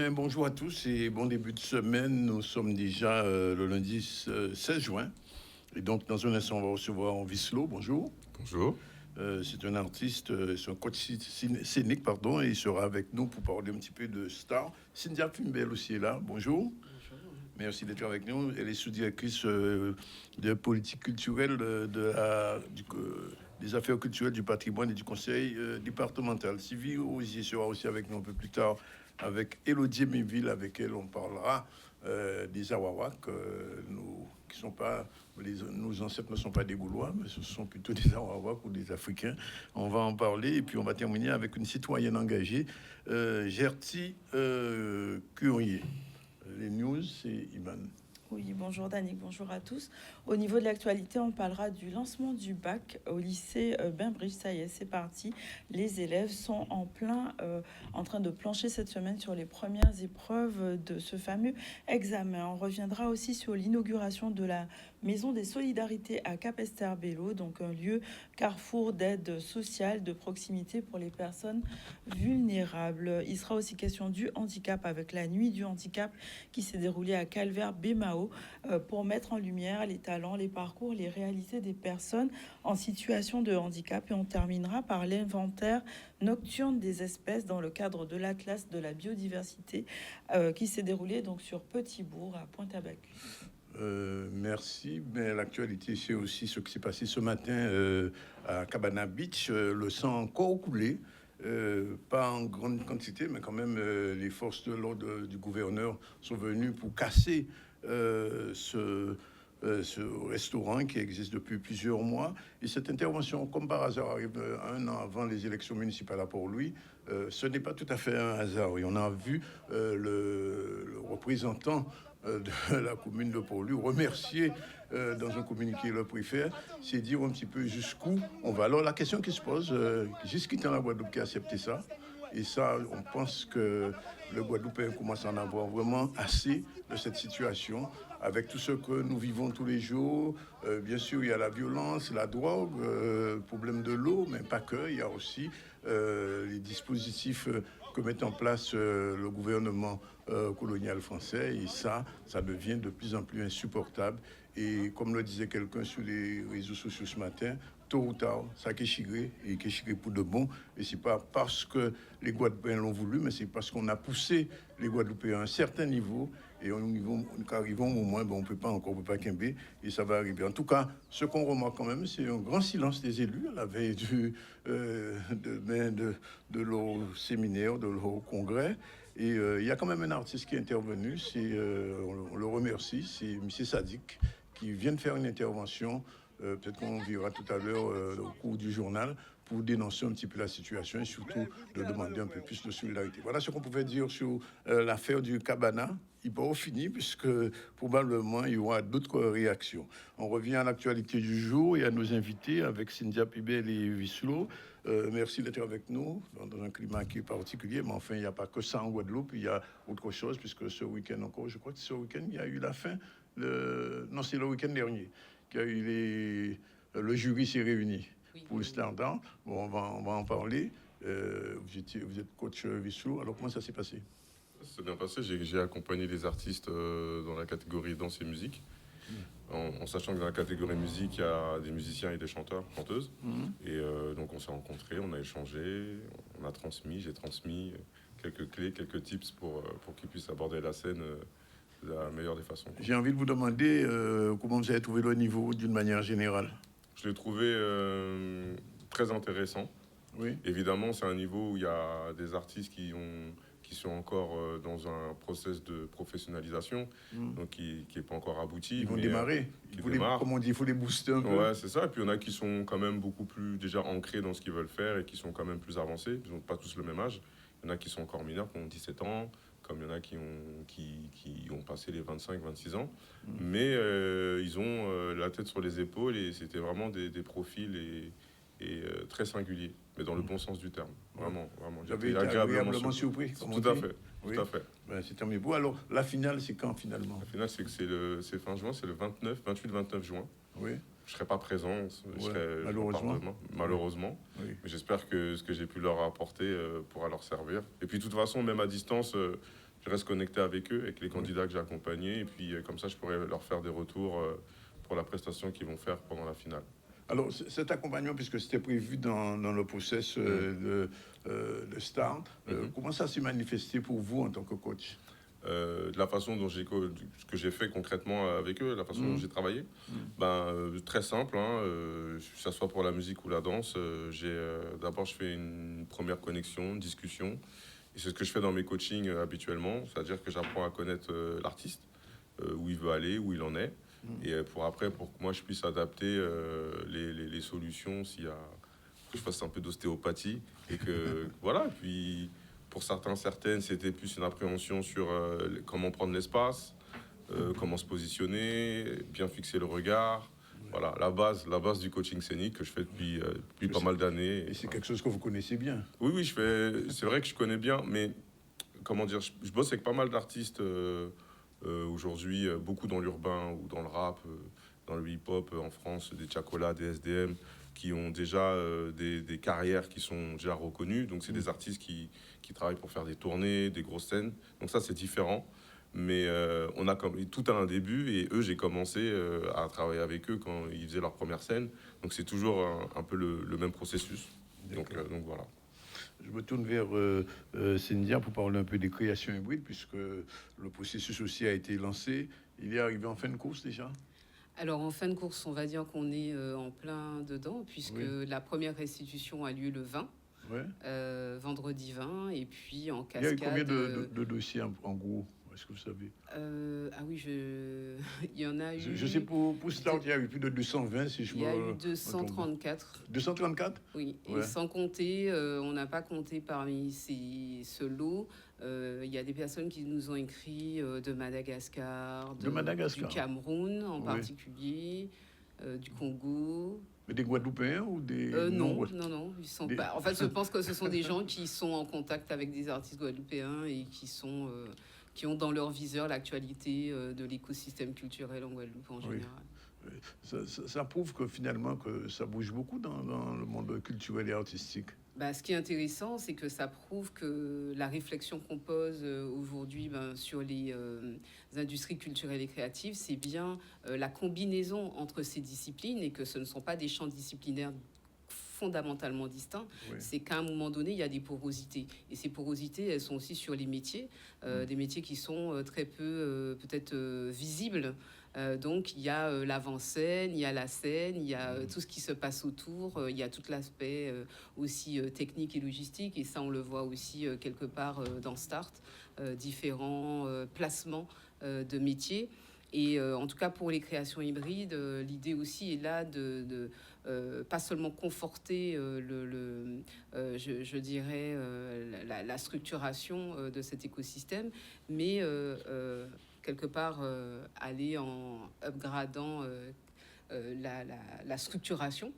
Bien, bonjour à tous et bon début de semaine. Nous sommes déjà le lundi 16 juin. Et donc, dans un instant, on va recevoir Vislo. Bonjour. Bonjour. C'est un artiste, c'est un coach scénique, pardon, et il sera avec nous pour parler un petit peu de star. Cynthia Fumbel aussi est là. Bonjour. Merci d'être avec nous. Elle est sous-directrice de politique culturelle des affaires culturelles, du patrimoine et du conseil départemental. Sylvie Osier sera aussi avec nous un peu plus tard avec Élodie Méville, avec elle on parlera des Awawak, qui sont pas, nos ancêtres ne sont pas des Gaulois, mais ce sont plutôt des Awawak ou des Africains. On va en parler et puis on va terminer avec une citoyenne engagée, Gertie Curier. Les news, c'est Iman. Oui, bonjour Danick, bonjour à tous. Au niveau de l'actualité, on parlera du lancement du bac au lycée Bainbridge. Ça y est, c'est parti. Les élèves sont en train de plancher cette semaine sur les premières épreuves de ce fameux examen. On reviendra aussi sur l'inauguration de la Maison des Solidarités à Capesterre-Belle-Eau, donc un lieu carrefour d'aide sociale de proximité pour les personnes vulnérables. Il sera aussi question du handicap avec la nuit du handicap qui s'est déroulée à Calvaire-Bémao pour mettre en lumière les talents, les parcours, les réalités des personnes en situation de handicap. Et on terminera par l'inventaire nocturne des espèces dans le cadre de l'Atlas de la biodiversité qui s'est déroulé donc sur Petit-Bourg à Pointe-à-Bacchus. Merci. Mais l'actualité, c'est aussi ce qui s'est passé ce matin à Cabana Beach. Le sang encore coulé. Pas en grande quantité, mais quand même, les forces de l'ordre du gouverneur sont venues pour casser ce restaurant qui existe depuis plusieurs mois. Et cette intervention, comme par hasard, arrive un an avant les élections municipales à Port-Louis. Ce n'est pas tout à fait un hasard. Et on a vu le représentant de la commune de Port-Louis remercier dans un communiqué le préfet, c'est dire un petit peu jusqu'où on va. Alors la question qui se pose, jusqu'à temps la Guadeloupe qui a accepté ça, et ça, on pense que le Guadeloupéen commence à en avoir vraiment assez de cette situation, avec tout ce que nous vivons tous les jours. Bien sûr, il y a la violence, la drogue, le problème de l'eau, mais pas que. Il y a aussi les dispositifs que met en place le gouvernement colonial français. Et ça devient de plus en plus insupportable. Et comme le disait quelqu'un sur les réseaux sociaux ce matin, tôt ou tard, ça kéchiré et kéchiré pour de bon. Et c'est pas parce que les Guadeloupéens l'ont voulu, mais c'est parce qu'on a poussé les Guadeloupéens à un certain niveau. Et nous arrivons au moins, on peut pas quimber, et ça va arriver. En tout cas, ce qu'on remarque quand même, c'est un grand silence des élus à la veille de leur séminaire, de leur congrès. Et il y a quand même un artiste qui est intervenu, on le remercie, c'est M. Sadik, qui vient de faire une intervention. Peut-être qu'on verra tout à l'heure au cours du journal pour dénoncer un petit peu la situation et surtout de demander un peu plus de solidarité. Voilà ce qu'on pouvait dire sur l'affaire du Cabana. Il n'est pas fini puisque probablement il y aura d'autres réactions. On revient à l'actualité du jour et à nos invités avec Cynthia Pibel et Vislo. Merci d'être avec nous dans un climat qui est particulier, mais enfin il n'y a pas que ça en Guadeloupe, il y a autre chose puisque ce week-end encore, je crois que ce week-end il y a eu la fin, non c'est le week-end dernier. Le jury s'est réuni pour le standard. Bon, on va en parler. Vous êtes coach Vislo. Alors, comment ça s'est passé? Ça s'est bien passé. J'ai accompagné les artistes dans la catégorie danse et musique. En sachant que dans la catégorie musique, il y a des musiciens et des chanteurs, chanteuses. Et donc, on s'est rencontrés, on a échangé, on a transmis, j'ai transmis quelques clés, quelques tips pour qu'ils puissent aborder la scène de la meilleure des façons. J'ai envie de vous demander comment vous avez trouvé le niveau d'une manière générale. Je l'ai trouvé très intéressant. Oui. Évidemment, c'est un niveau où il y a des artistes qui sont encore dans un process de professionnalisation, donc qui n'est pas encore abouti. Ils vont démarrer. Comme on dit, il faut les booster un peu. Ouais, c'est ça. Et puis il y en a qui sont quand même beaucoup plus déjà ancrés dans ce qu'ils veulent faire et qui sont quand même plus avancés. Ils n'ont pas tous le même âge. Il y en a qui sont encore mineurs, qui ont 17 ans, comme il y en a qui ont passé les 25-26 ans. Mais ils ont la tête sur les épaules et c'était vraiment des profils et très singuliers, mais dans le bon sens du terme. Vraiment. J'avais été agréablement surpris. Tout à fait. Oui. Tout à fait. Ben, c'est terminé. Bon, alors, la finale, c'est quand finalement? La finale, c'est fin juin, c'est le 28-29 juin. Oui. Je ne serai pas présent, malheureusement. Oui. Mais j'espère que ce que j'ai pu leur apporter pourra leur servir. Et puis, de toute façon, même à distance, je reste connecté avec eux, avec les candidats que j'ai accompagnés. Et puis, comme ça, je pourrais leur faire des retours pour la prestation qu'ils vont faire pendant la finale. Alors, cet accompagnement, puisque c'était prévu dans le process de start, comment ça s'est manifesté pour vous en tant que coach? De la façon dont ce que j'ai fait concrètement avec eux, la façon dont j'ai travaillé, très simple, hein, que ce soit pour la musique ou la danse. D'abord, je fais une première connexion, une discussion. Et c'est ce que je fais dans mes coachings habituellement, c'est-à-dire que j'apprends à connaître l'artiste, où il veut aller, où il en est. Et pour que moi je puisse adapter les solutions s'il y a que je fasse un peu d'ostéopathie et que voilà. Et puis pour certaines, c'était plus une appréhension sur comment prendre l'espace, comment se positionner, bien fixer le regard. Voilà, la base du coaching scénique que je fais depuis pas mal d'années. Et c'est quelque chose que vous connaissez bien. Oui, c'est vrai que je connais bien, mais comment dire, je bosse avec pas mal d'artistes aujourd'hui, beaucoup dans l'urbain ou dans le rap, dans le hip-hop en France, des Chacola, des SDM, qui ont déjà des carrières qui sont déjà reconnues. Donc, c'est des artistes qui travaillent pour faire des tournées, des grosses scènes. Donc, ça, c'est différent. Mais on a comme tout à un début, et eux, j'ai commencé à travailler avec eux quand ils faisaient leur première scène. Donc, c'est toujours un peu le même processus. Donc, voilà. Je me tourne vers Cynthia pour parler un peu des créations hybrides, puisque le processus aussi a été lancé. Il est arrivé en fin de course déjà? Alors en fin de course, on va dire qu'on est en plein dedans, puisque la première restitution a lieu le 20, vendredi 20, et puis en cascade... Il y a eu combien de dossiers en gros? Est-ce que vous savez? Ah oui, il y en a eu... Je sais, pour Start, il y a eu plus de 220, si je me... Il y a eu 234. 234? Oui, et sans compter, on n'a pas compté parmi ce lot, il y a des personnes qui nous ont écrit de Madagascar, du Cameroun en particulier, du Congo... Mais des Guadeloupéens ou des... Non, ils sont pas... En fait, je pense que ce sont des gens qui sont en contact avec des artistes guadeloupéens et qui ont dans leur viseur l'actualité de l'écosystème culturel en Guadeloupe en général. Ça prouve que finalement que ça bouge beaucoup dans le monde culturel et artistique. Ce qui est intéressant, c'est que ça prouve que la réflexion qu'on pose aujourd'hui sur les industries culturelles et créatives, c'est bien la combinaison entre ces disciplines et que ce ne sont pas des champs disciplinaires fondamentalement distincts. C'est qu'à un moment donné, il y a des porosités. Et ces porosités, elles sont aussi sur les métiers, des métiers qui sont très peu peut-être visibles. Donc il y a l'avant-scène, il y a la scène, il y a tout ce qui se passe autour, il y a tout l'aspect aussi technique et logistique, et ça on le voit aussi quelque part dans Start, différents placements de métiers. Et en tout cas pour les créations hybrides, l'idée aussi est là de pas seulement conforter je dirais la structuration de cet écosystème, mais quelque part aller en upgradant la structuration.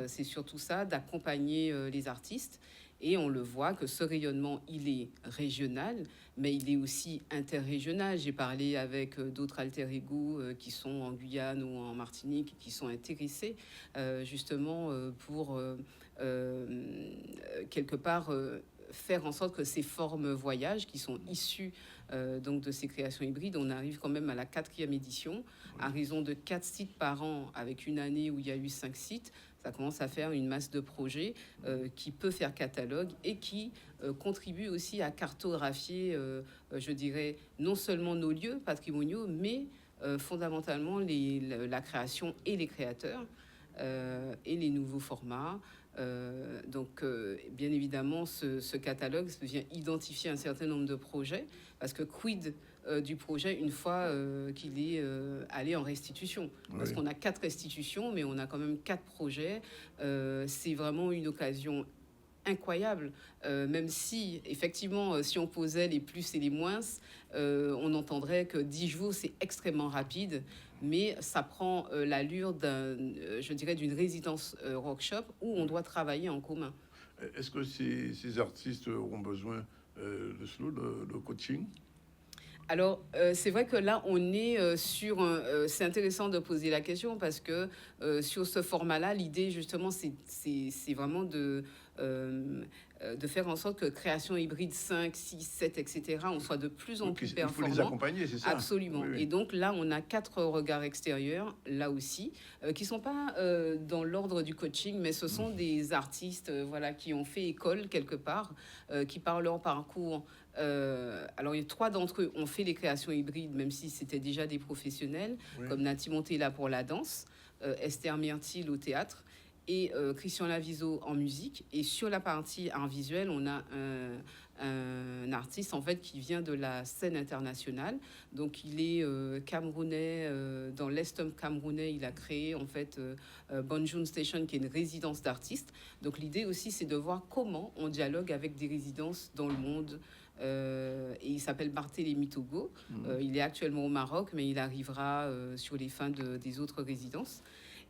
C'est surtout ça, d'accompagner les artistes. Et on le voit que ce rayonnement, il est régional, mais il est aussi interrégional. J'ai parlé avec d'autres alter ego qui sont en Guyane ou en Martinique, qui sont intéressés justement pour quelque part faire en sorte que ces formes voyages qui sont issues donc de ces créations hybrides, on arrive quand même à la 4e édition, à raison de 4 sites par an, avec une année où il y a eu 5 sites. Ça commence à faire une masse de projets qui peut faire catalogue et qui contribue aussi à cartographier, je dirais, non seulement nos lieux patrimoniaux, mais fondamentalement la création et les créateurs et les nouveaux formats. Donc, bien évidemment, ce catalogue vient identifier un certain nombre de projets, parce que quid du projet une fois qu'il est allé en restitution. Parce qu'on a 4 restitutions, mais on a quand même 4 projets. C'est vraiment une occasion incroyable, même si, effectivement, si on posait les plus et les moins, on entendrait que 10 jours, c'est extrêmement rapide, mais ça prend l'allure je dirais, d'une résidence workshop où on doit travailler en commun. Est-ce que ces artistes auront besoin de coaching? Alors, c'est vrai que là, on est sur c'est intéressant de poser la question parce que sur ce format-là, l'idée, justement, c'est vraiment de faire en sorte que création hybride 5, 6, 7, etc., on soit de plus en plus Il faut les performants. accompagner, c'est ça? Absolument. Oui, oui. Et donc là, on a 4 regards extérieurs, là aussi, qui ne sont pas dans l'ordre du coaching, mais ce sont des artistes voilà, qui ont fait école quelque part, qui par leur parcours... alors, il y a 3 d'entre eux ont fait les créations hybrides, même si c'était déjà des professionnels, Oui. comme Nati Montella pour la danse, Esther Myrtil au théâtre et Christian Laviso en musique. Et sur la partie art visuel, on a un artiste en fait qui vient de la scène internationale. Donc il est camerounais, dans l'Est camerounais, il a créé en fait Bonjour Station, qui est une résidence d'artistes. Donc l'idée aussi, c'est de voir comment on dialogue avec des résidences dans le monde. Et il s'appelle Barthélémy Togo. Il est actuellement au Maroc, mais il arrivera sur les fins des autres résidences.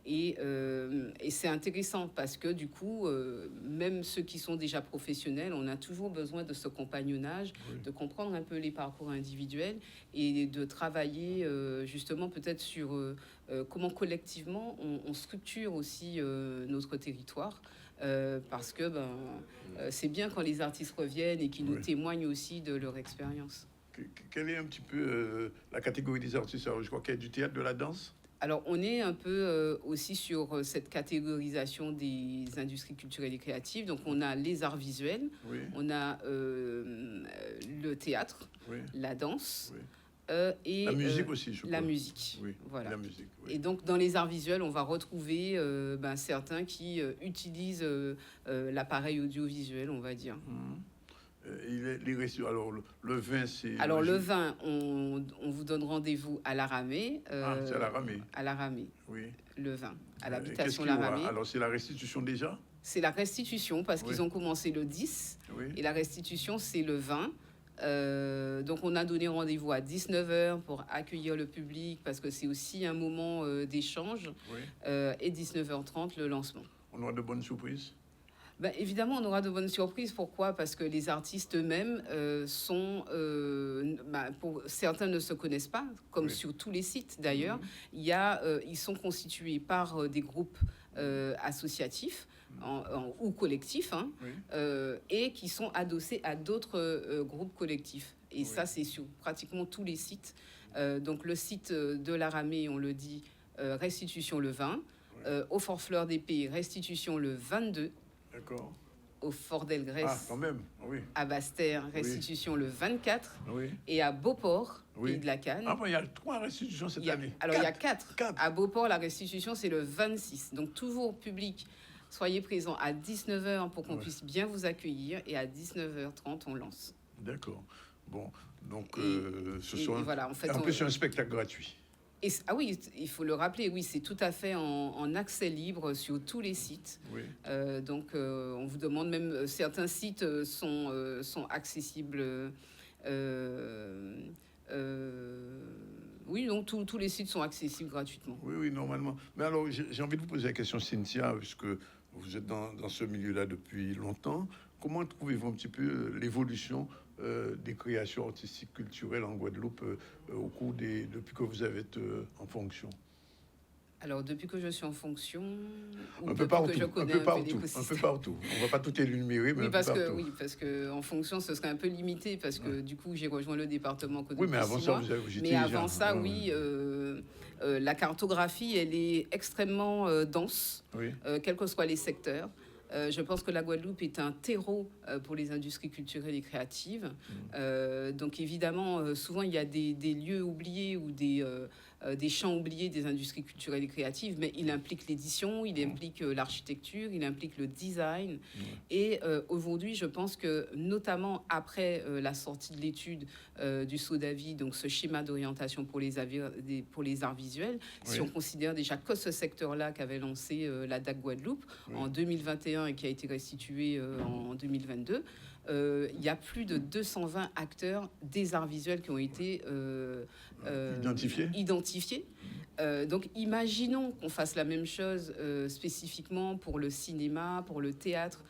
Et c'est intéressant parce que du coup, même ceux qui sont déjà professionnels, on a toujours besoin de ce compagnonnage, de comprendre un peu les parcours individuels et de travailler justement peut-être sur comment collectivement on structure aussi notre territoire. Parce que c'est bien quand les artistes reviennent et qu'ils nous témoignent aussi de leur expérience. Quelle est un petit peu la catégorie des artistes? Alors, je crois qu'il y a du théâtre, de la danse. Alors, on est un peu aussi sur cette catégorisation des industries culturelles et créatives. Donc, on a les arts visuels, on a le théâtre, la danse. Et la musique aussi, je crois. La musique, oui, voilà. La musique, oui. Et donc, dans les arts visuels, on va retrouver certains qui utilisent l'appareil audiovisuel, on va dire. Alors, le vin, c'est... Alors, le vin, on vous donne rendez-vous à la Ramée. c'est à la Ramée. À la Ramée, oui. Le vin, à l'habitation La Ramée. Alors, c'est la restitution déjà? C'est la restitution, parce qu'ils ont commencé le 10, et la restitution, c'est le 20. Donc on a donné rendez-vous à 19h pour accueillir le public parce que c'est aussi un moment d'échange et 19h30 le lancement. On aura de bonnes surprises? Évidemment, on aura de bonnes surprises. Pourquoi? Parce que les artistes eux-mêmes sont... pour certains ne se connaissent pas, comme sur tous les sites d'ailleurs. Ils sont constitués par des groupes associatifs ou collectifs, et qui sont adossés à d'autres groupes collectifs. Et ça, c'est sur pratiquement tous les sites. Donc le site de la Ramée, on le dit, restitution le 20. Au Fort Fleur d'Épée, restitution le 22. D'accord. Au Fort d'Elgrès, quand même, à Basse-Terre, restitution le 24. Et à Beauport, Pays de la Canne. Il y a 3 restitutions cette année. Alors, il y a 4. À Beauport, la restitution, c'est le 26. Donc, toujours public, soyez présents à 19h pour qu'on puisse bien vous accueillir. Et à 19h30, on lance. D'accord. Bon, donc, voilà, en fait, en plus, c'est un spectacle gratuit. Oui, il faut le rappeler, oui, c'est tout à fait en accès libre sur tous les sites. Donc, on vous demande même, certains sites sont accessibles. Oui, donc tous les sites sont accessibles gratuitement. Oui, normalement. Mais alors, j'ai envie de vous poser la question, Cynthia, puisque vous êtes dans ce milieu-là depuis longtemps. Comment trouvez-vous un petit peu l'évolution des créations artistiques culturelles en Guadeloupe au cours depuis que vous avez été en fonction? Alors, depuis que je suis en fonction, un peu partout. On va pas tout énumérer, mais parce que en fonction, ce serait un peu limité, parce que du coup, j'ai rejoint le département que depuis 6 mois. Mais avant ça, la cartographie, elle est extrêmement dense, quels que soient les secteurs. Je pense que la Guadeloupe est un terreau pour les industries culturelles et créatives. Donc évidemment, souvent il y a des lieux oubliés ou des champs oubliés des industries culturelles et créatives, mais il implique l'édition, il implique l'architecture, il implique le design. Et aujourd'hui, je pense que notamment après la sortie de l'étude du SODAVI, donc ce schéma d'orientation pour les arts visuels, si on considère déjà que ce secteur-là qu'avait lancé la DAC Guadeloupe en 2021 et qui a été restitué en 2022, il y a plus de 220 acteurs des arts visuels qui ont été identifiés. Donc imaginons qu'on fasse la même chose spécifiquement pour le cinéma, pour le théâtre.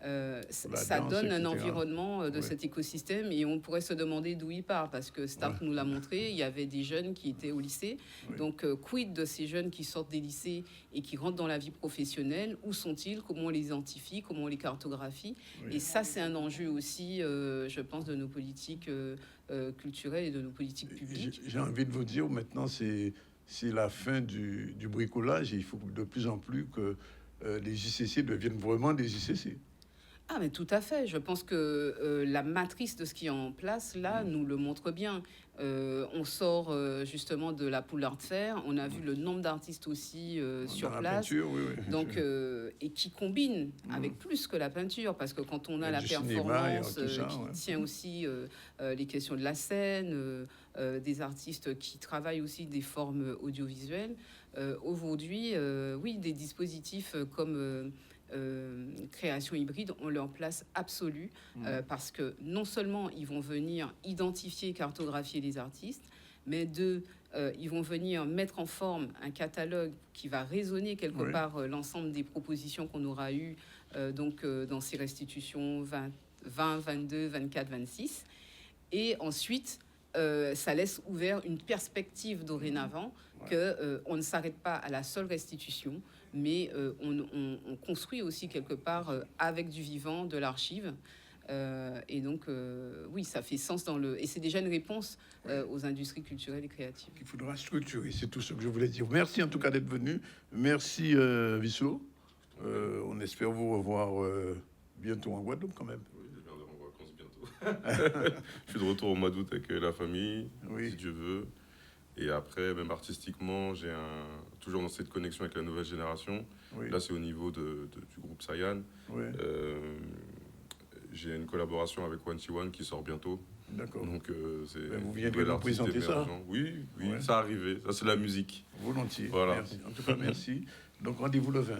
ça danse, donne un etc. environnement de Ouais. cet écosystème et on pourrait se demander d'où il part parce que Stark nous l'a montré, il y avait des jeunes qui étaient au lycée. Oui. Donc, quid de ces jeunes qui sortent des lycées et qui rentrent dans la vie professionnelle? Où sont-ils? Comment on les identifie? Comment on les cartographie? Oui. Et ça, c'est un enjeu aussi, je pense, de nos politiques culturelles et de nos politiques publiques. J'ai envie de vous dire, maintenant, c'est la fin du bricolage et il faut de plus en plus que les JCC deviennent vraiment des JCC. Ah, mais tout à fait. Je pense que la matrice de ce qui est en place, là, nous le montre bien. On sort justement de la poule art fair. On a vu le nombre d'artistes aussi sur Dans la place. peinture, oui, oui. Donc, et qui combine avec plus que la peinture, parce que quand on a la Du cinéma, performance et tout ça, qui ouais. tient aussi les questions de la scène, des artistes qui travaillent aussi des formes audiovisuelles, aujourd'hui, oui, des dispositifs comme création hybride ont leur place absolue parce que non seulement ils vont venir identifier, cartographier les artistes, mais ils vont venir mettre en forme un catalogue qui va raisonner quelque Oui. part l'ensemble des propositions qu'on aura eues dans ces restitutions 20, 22, 24, 26. Et ensuite, ça laisse ouvert une perspective dorénavant que on ne s'arrête pas à la seule restitution, mais on construit aussi quelque part avec du vivant, de l'archive. Et donc, oui, ça fait sens et c'est déjà une réponse aux industries culturelles et créatives. Il faudra structurer, c'est tout ce que je voulais dire. Merci en tout cas d'être venu. Merci Vissot. On espère vous revoir bientôt en Guadeloupe quand même. Oui, je viens de en vacances bientôt. Je suis de retour au mois d'août avec la famille, Oui. si Dieu veut. Et après, même artistiquement, toujours dans cette connexion avec la nouvelle génération. Oui. Là, c'est au niveau du groupe Sayan. Oui. J'ai une collaboration avec One One qui sort bientôt. D'accord. Donc, c'est Ben, vous une viendrez nouvelle nous artiste présenter ça. émergent. Oui, Ouais. ça arrivé. Ça, c'est la musique. Volontiers. Voilà. Merci. En tout cas, merci. Donc rendez-vous le 20.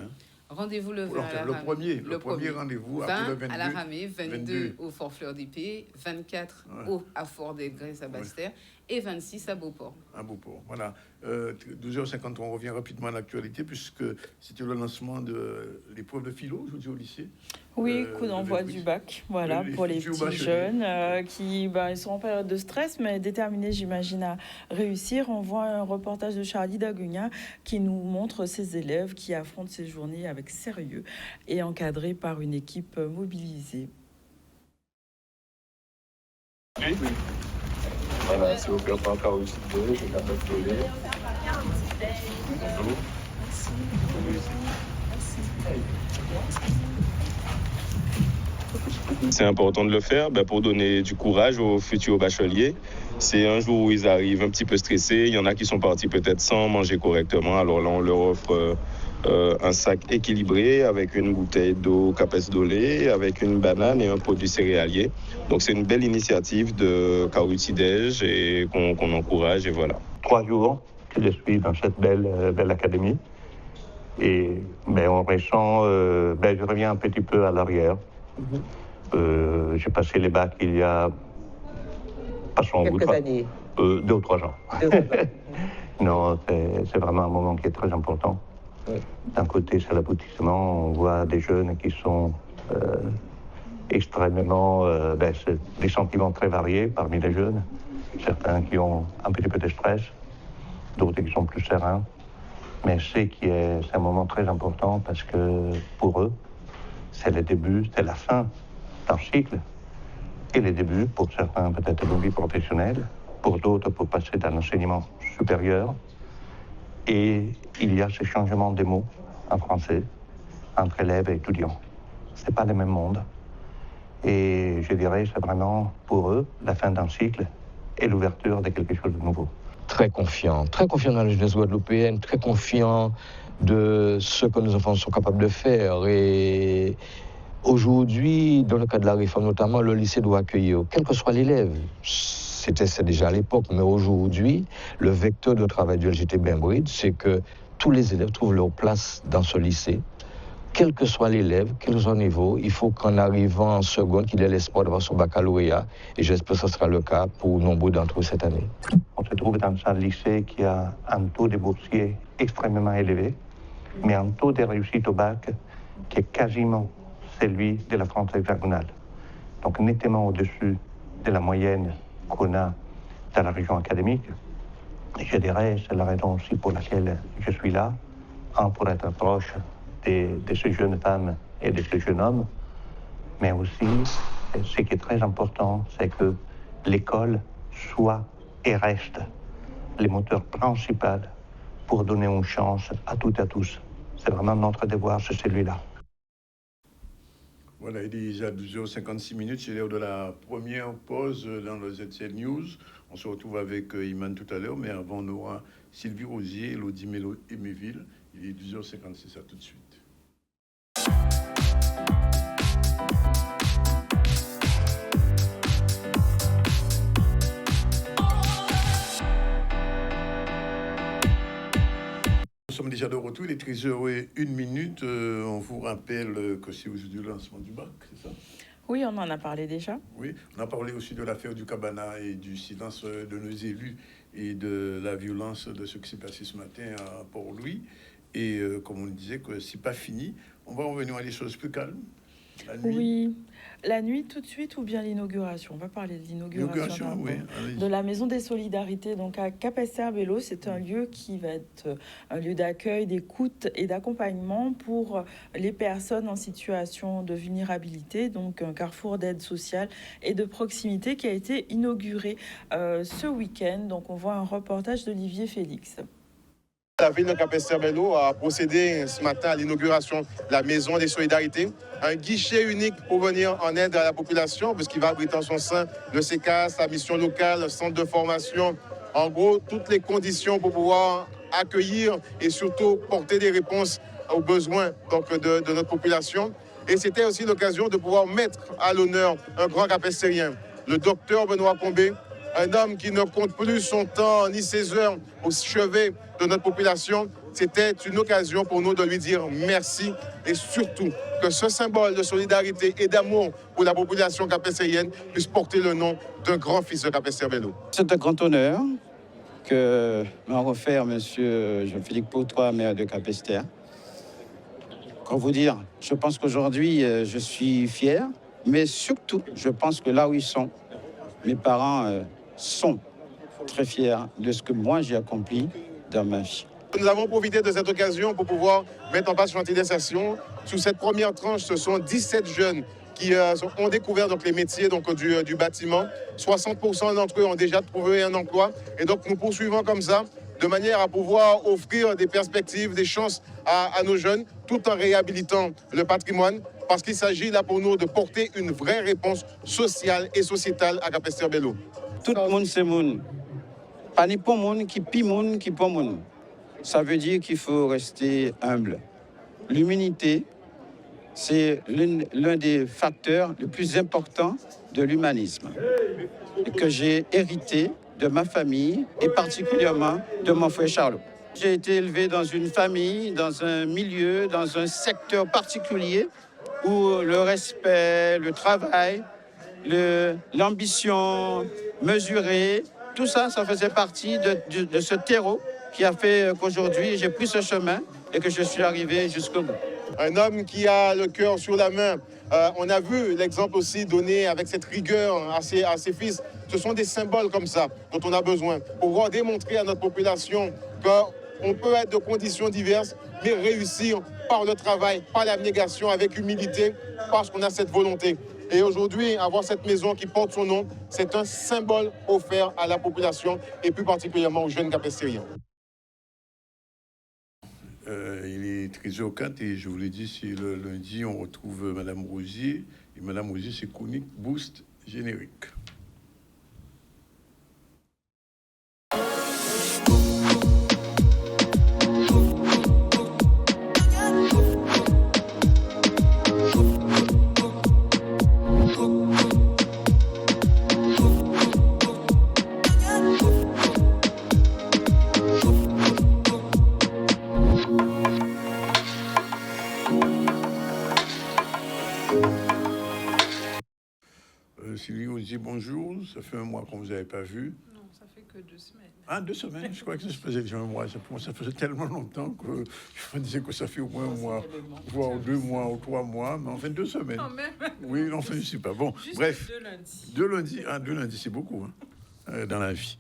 Rendez-vous le 20 Enfin, à la le Ramée. premier rendez-vous 20 après le 22. à la Ramée, 22 au Fort Fleur d'Épée, 24 Ouais. à Fort des Grèces à Basse-Terre et 26 à Beauport. À Beauport. Voilà. 12h53, on revient rapidement à l'actualité puisque c'était le lancement de l'épreuve de philo aujourd'hui au lycée. Oui, coup d'envoi de du bac, voilà, Les pour les futurs petits bacheliers. jeunes qui ils sont en période de stress, mais déterminés, j'imagine, à réussir. On voit un reportage de Charlie Dagunia qui nous montre ces élèves qui affrontent ces journées avec sérieux et encadrés par une équipe mobilisée. Voilà, c'est au Bertrand encore aussi de je m'appelle Pauline. Bonjour. C'est important de le faire pour donner du courage aux futurs bacheliers. C'est un jour où ils arrivent un petit peu stressés. Il y en a qui sont partis peut-être sans manger correctement. Alors là, on leur offre un sac équilibré avec une bouteille d'eau Capes Dolé, avec une banane et un produit céréalier. Donc c'est une belle initiative de Kaoutsidej et qu'on encourage et voilà. 3 jours que je suis dans cette belle académie et on ressent, je reviens un petit peu à l'arrière. J'ai passé les bacs il y a pas sans quelques années. 2 ou 3 ans. Non, c'est vraiment un moment qui est très important. Oui. D'un côté, c'est l'aboutissement. On voit des jeunes qui sont extrêmement... c'est des sentiments très variés parmi les jeunes. Certains qui ont un petit peu de stress, d'autres qui sont plus sereins. Mais c'est un moment très important parce que pour eux, c'est le début, c'est la fin d'un cycle. Et le début, pour certains, peut-être d'une vie professionnelle, pour d'autres, pour passer d'un enseignement supérieur. Et il y a ce changement des mots en français entre élèves et étudiants. Ce n'est pas le même monde. Et je dirais, c'est vraiment pour eux la fin d'un cycle et l'ouverture de quelque chose de nouveau. Très confiant dans la jeunesse guadeloupéenne, très confiant de ce que nos enfants sont capables de faire. Et aujourd'hui, dans le cas de la réforme notamment, le lycée doit accueillir, quel que soit l'élève. C'est déjà à l'époque, mais aujourd'hui, le vecteur de travail du LGT Bainbridge, c'est que tous les élèves trouvent leur place dans ce lycée. Quel que soit l'élève, quel que soit le niveau, il faut qu'en arrivant en seconde, qu'il ait l'espoir d'avoir son baccalauréat. Et j'espère que ce sera le cas pour nombreux d'entre eux cette année. On se trouve dans un lycée qui a un taux de boursiers extrêmement élevé, mais un taux de réussite au bac qui est quasiment celui de la France hexagonale. Donc nettement au-dessus de la moyenne qu'on a dans la région académique. Et je dirais, c'est la raison aussi pour laquelle je suis là, pour être proche de ces jeunes femmes et de ces jeunes hommes, mais aussi, ce qui est très important, c'est que l'école soit et reste le moteur principal pour donner une chance à toutes et à tous. C'est vraiment notre devoir, c'est celui-là. Voilà, il est déjà 12h56, c'est l'heure de la première pause dans le ZCL News. On se retrouve avec Iman tout à l'heure, mais avant on aura Sylvie Rosier, Elodie Méville. Il est 12h56, à tout de suite. Nous sommes déjà de retour, il est 13h01. On vous rappelle que c'est aujourd'hui le lancement du bac, c'est ça? Oui, on en a parlé déjà. Oui, on a parlé aussi de l'affaire du Cabana et du silence de nos élus et de la violence de ce qui s'est passé ce matin à Port-Louis. Et comme on le disait, que c'est pas fini, on va revenir à des choses plus calmes. La nuit. Oui, la nuit tout de suite ou bien l'inauguration. On va parler de l'inauguration Oui, de la Maison des Solidarités. Donc à Capesterre-Belle-Eau, c'est un lieu qui va être un lieu d'accueil, d'écoute et d'accompagnement pour les personnes en situation de vulnérabilité. Donc un carrefour d'aide sociale et de proximité qui a été inauguré ce week-end. Donc on voit un reportage d'Olivier Félix. La ville de Capesterre-Belle-Eau a procédé ce matin à l'inauguration de la Maison des Solidarités, un guichet unique pour venir en aide à la population, puisqu'il va abriter en son sein le CECAS, la mission locale, le centre de formation, en gros, toutes les conditions pour pouvoir accueillir et surtout porter des réponses aux besoins donc, de notre population. Et c'était aussi l'occasion de pouvoir mettre à l'honneur un grand capestérien, le docteur Benoît Combé, un homme qui ne compte plus son temps ni ses heures au chevet de notre population. C'était une occasion pour nous de lui dire merci et surtout que ce symbole de solidarité et d'amour pour la population capestérienne puisse porter le nom d'un grand fils de Capesterre-Belle-Eau. C'est un grand honneur que m'a offert M. Jean-Philippe Pautois, maire de Capesterre. Comment vous dire, je pense qu'aujourd'hui, je suis fier, mais surtout, je pense que là où ils sont, mes parents sont très fiers de ce que moi j'ai accompli dans ma vie. Nous avons profité de cette occasion pour pouvoir mettre en place un chantier d'insertion. Sous cette première tranche, ce sont 17 jeunes qui ont découvert donc, les métiers donc, du bâtiment. 60% d'entre eux ont déjà trouvé un emploi. Et donc nous poursuivons comme ça, de manière à pouvoir offrir des perspectives, des chances à nos jeunes, tout en réhabilitant le patrimoine. Parce qu'il s'agit là pour nous de porter une vraie réponse sociale et sociétale à Capesterre-Belle-Eau. Tout le monde, c'est monde. Pas ni pour monde, qui pi monde, qui pour monde. Ça veut dire qu'il faut rester humble. L'humilité, c'est l'un des facteurs les plus importants de l'humanisme que j'ai hérité de ma famille et particulièrement de mon frère Charlot. J'ai été élevé dans une famille, dans un milieu, dans un secteur particulier où le respect, le travail, l'ambition mesurée, tout ça, ça faisait partie de ce terreau qui a fait qu'aujourd'hui, j'ai pris ce chemin et que je suis arrivé jusqu'au bout. Un homme qui a le cœur sur la main. On a vu l'exemple aussi donné avec cette rigueur à ses fils. Ce sont des symboles comme ça dont on a besoin pour pouvoir démontrer à notre population qu'on peut être de conditions diverses, mais réussir par le travail, par l'abnégation, avec humilité, parce qu'on a cette volonté. Et aujourd'hui, avoir cette maison qui porte son nom, c'est un symbole offert à la population et plus particulièrement aux jeunes capestériens. Il est 13h04 et je vous l'ai dit, c'est le lundi, on retrouve Madame Rosier. Et Madame Rosier, c'est chronique Boost générique. Sylvie Rosier, bonjour. Ça fait un mois qu'on ne vous avait pas vu. Non, ça fait que 2 semaines. Ah, 2 semaines, je crois que ça se faisait déjà un mois. Ça faisait tellement longtemps que je me disais que ça fait au moins un mois, voire 2 mois ou 3 mois, mais enfin 2 semaines. Quand même. Oui, enfin, je ne sais pas. Bon, Juste bref. 2 lundis. 2 lundis, 2 lundis, c'est beaucoup dans la vie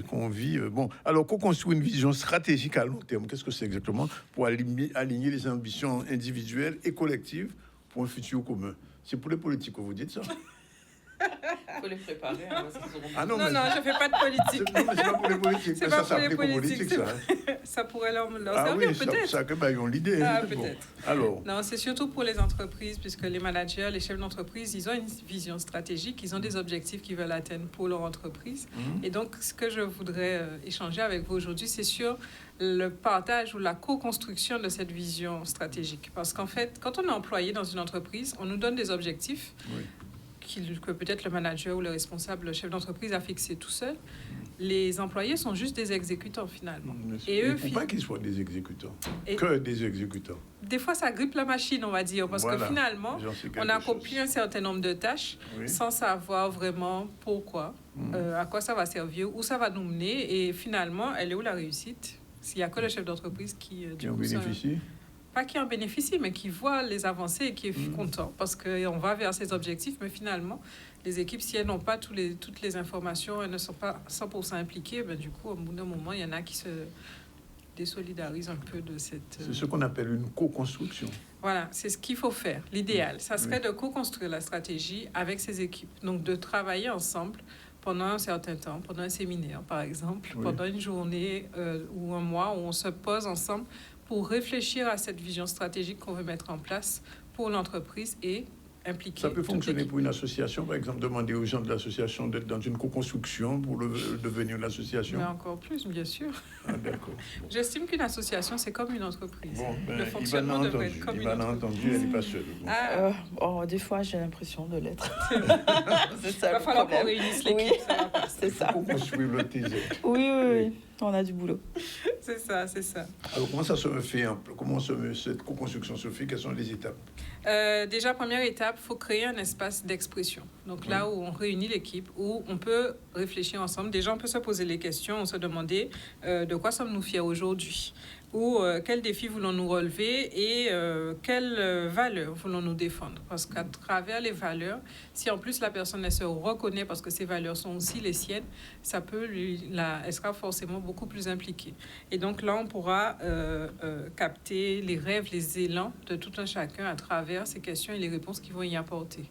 qu'on vit. Bon, alors, qu'on construit une vision stratégique à long terme, qu'est-ce que c'est exactement pour aligner les ambitions individuelles et collectives pour un futur commun? C'est pour les politiques que vous dites ça? Il faut les préparer. Hein, parce qu'ils auront- Ah Non, mais non, je ne fais pas de politique. non, mais c'est pas pour les politiques. C'est mais pas ça pour les s'appelait pour politiques, politique, ça. Ça pourrait leur Ah servir oui, peut-être. ça que ils ont l'idée. Ah, Bon. peut-être. Alors, Non, c'est surtout pour les entreprises, puisque les managers, les chefs d'entreprise, ils ont une vision stratégique, ils ont des objectifs qu'ils veulent atteindre pour leur entreprise. Et donc, ce que je voudrais échanger avec vous aujourd'hui, c'est sur le partage ou la co-construction de cette vision stratégique. Parce qu'en fait, quand on est employé dans une entreprise, on nous donne des objectifs oui. que peut-être le manager ou le responsable, le chef d'entreprise a fixé tout seul. Les employés sont juste des exécutants finalement. Et eux, il ne faut pas qu'ils soient des exécutants. Et- Que des exécutants. Des fois, ça grippe la machine, on va dire, parce Voilà. que finalement, J'en sais quelque on accomplit chose. un certain nombre de tâches Oui. sans savoir vraiment pourquoi, à quoi ça va servir, où ça va nous mener, et finalement, elle est où la réussite? S'il n'y a que le chef d'entreprise qui Qui en coup, ça- bénéficient. pas qui en bénéficie, mais qui voit les avancées et qui est content parce qu'on va vers ses objectifs. Mais finalement, les équipes, si elles n'ont pas toutes les informations, elles ne sont pas 100% impliquées, ben, du coup, au bout d'un moment, il y en a qui se désolidarisent un peu de cette... C'est ce qu'on appelle une co-construction. Voilà, c'est ce qu'il faut faire. L'idéal, ça serait de co-construire la stratégie avec ces équipes. Donc, de travailler ensemble pendant un certain temps, pendant un séminaire, par exemple, Oui. pendant une journée ou un mois où on se pose ensemble pour réfléchir à cette vision stratégique qu'on veut mettre en place pour l'entreprise et impliquer Ça peut toute fonctionner l'équipe. pour une association, par exemple, demander aux gens de l'association d'être dans une co-construction pour devenir l'association. Mais encore plus, bien sûr. Ah, d'accord. J'estime qu'une association, c'est comme une entreprise. Bon, Le ben, fonctionnement Ivan a devrait entendu. être comme une Ivan a entreprise. entendu, elle n'est pas seule. Bon. Ah, Des fois, j'ai l'impression de l'être. C'est il ça va le falloir qu'on problème. réunisse l'équipe, Oui. ça va pas. C'est ça. Pour construire le TZ. Oui. On a du boulot. C'est ça, c'est ça. Alors, comment ça se fait? Comment cette co-construction se fait? Quelles sont les étapes? Déjà, première étape, il faut créer un espace d'expression. Donc là où on réunit l'équipe, où on peut réfléchir ensemble. Déjà, on peut se poser les questions, on se demander de quoi sommes-nous fiers aujourd'hui? Ou quels défis voulons-nous relever et quelles valeurs voulons-nous défendre? Parce qu'à travers les valeurs, si en plus la personne elle se reconnaît parce que ces valeurs sont aussi les siennes, ça peut elle sera forcément beaucoup plus impliquée. Et donc là, on pourra capter les rêves, les élans de tout un chacun à travers ces questions et les réponses qu'ils vont y apporter.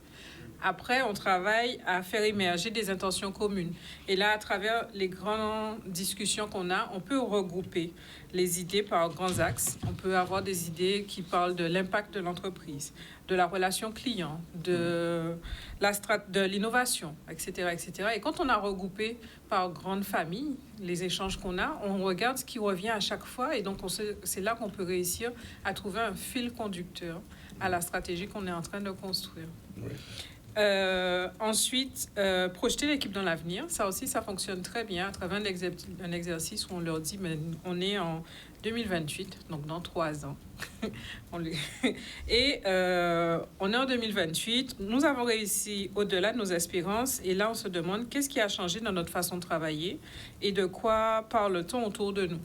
Après, on travaille à faire émerger des intentions communes. Et là, à travers les grandes discussions qu'on a, on peut regrouper les idées par grands axes. On peut avoir des idées qui parlent de l'impact de l'entreprise, de la relation client, de l'innovation, etc., etc. Et quand on a regroupé par grande famille les échanges qu'on a, on regarde ce qui revient à chaque fois. Et donc, c'est là qu'on peut réussir à trouver un fil conducteur à la stratégie qu'on est en train de construire. Oui. Ensuite, projeter l'équipe dans l'avenir. Ça aussi, ça fonctionne très bien à travers un exercice où on leur dit, mais on est en 2028, donc dans 3 ans. Et on est en 2028. Nous avons réussi au-delà de nos espérances. Et là, on se demande qu'est-ce qui a changé dans notre façon de travailler et de quoi parle-t-on autour de nous.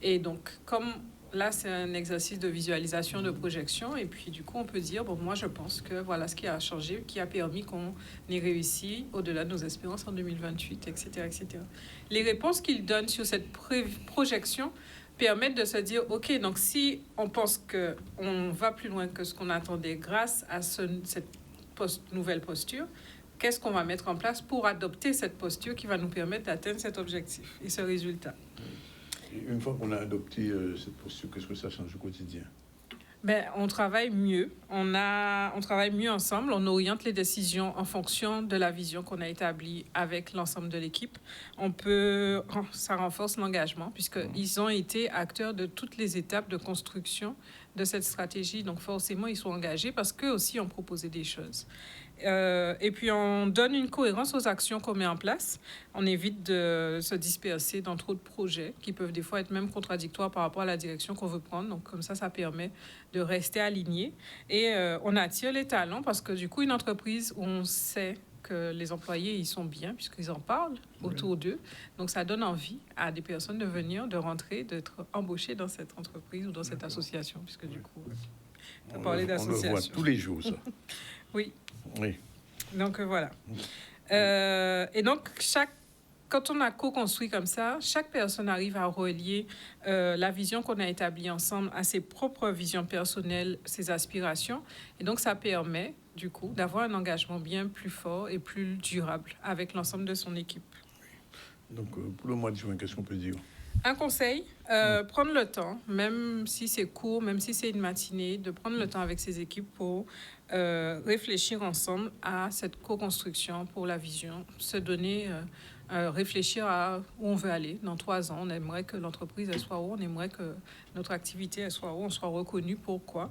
Et donc, comme... Là, c'est un exercice de visualisation, de projection. Et puis, du coup, on peut dire, bon, moi, je pense que voilà ce qui a changé, qui a permis qu'on ait réussi au-delà de nos espérances en 2028, etc., etc. Les réponses qu'il donne sur cette projection permettent de se dire, OK, donc si on pense qu'on va plus loin que ce qu'on attendait grâce à cette nouvelle posture, qu'est-ce qu'on va mettre en place pour adopter cette posture qui va nous permettre d'atteindre cet objectif et ce résultat? Une fois qu'on a adopté cette posture, qu'est-ce que ça change au quotidien? On travaille mieux. On travaille mieux ensemble. On oriente les décisions en fonction de la vision qu'on a établie avec l'ensemble de l'équipe. Ça renforce l'engagement puisqu'ils ont été acteurs de toutes les étapes de construction de cette stratégie. Donc forcément, ils sont engagés parce qu'eux aussi ont proposé des choses. Et puis, on donne une cohérence aux actions qu'on met en place. On évite de se disperser dans trop de projets qui peuvent des fois être même contradictoires par rapport à la direction qu'on veut prendre. Donc, comme ça permet de rester aligné. Et on attire les talents parce que, du coup, une entreprise où on sait que les employés ils sont bien puisqu'ils en parlent autour d'eux. Donc ça donne envie à des personnes de venir, de rentrer, d'être embauchées dans cette entreprise ou dans cette association, puisque du coup, on peut parler On le voit d'association. tous les jours, ça. Oui. Oui. Donc voilà. Et donc quand on a co-construit comme ça, chaque personne arrive à relier la vision qu'on a établie ensemble à ses propres visions personnelles, ses aspirations. Et donc, ça permet, du coup, d'avoir un engagement bien plus fort et plus durable avec l'ensemble de son équipe. Donc, pour le mois de juin, qu'est-ce qu'on peut dire? Un conseil, prendre le temps, même si c'est court, même si c'est une matinée, de prendre le temps avec ses équipes pour réfléchir ensemble à cette co-construction pour la vision, se donner, réfléchir à où on veut aller dans 3 ans. On aimerait que l'entreprise elle soit où, on aimerait que notre activité elle soit où, on soit reconnu pourquoi,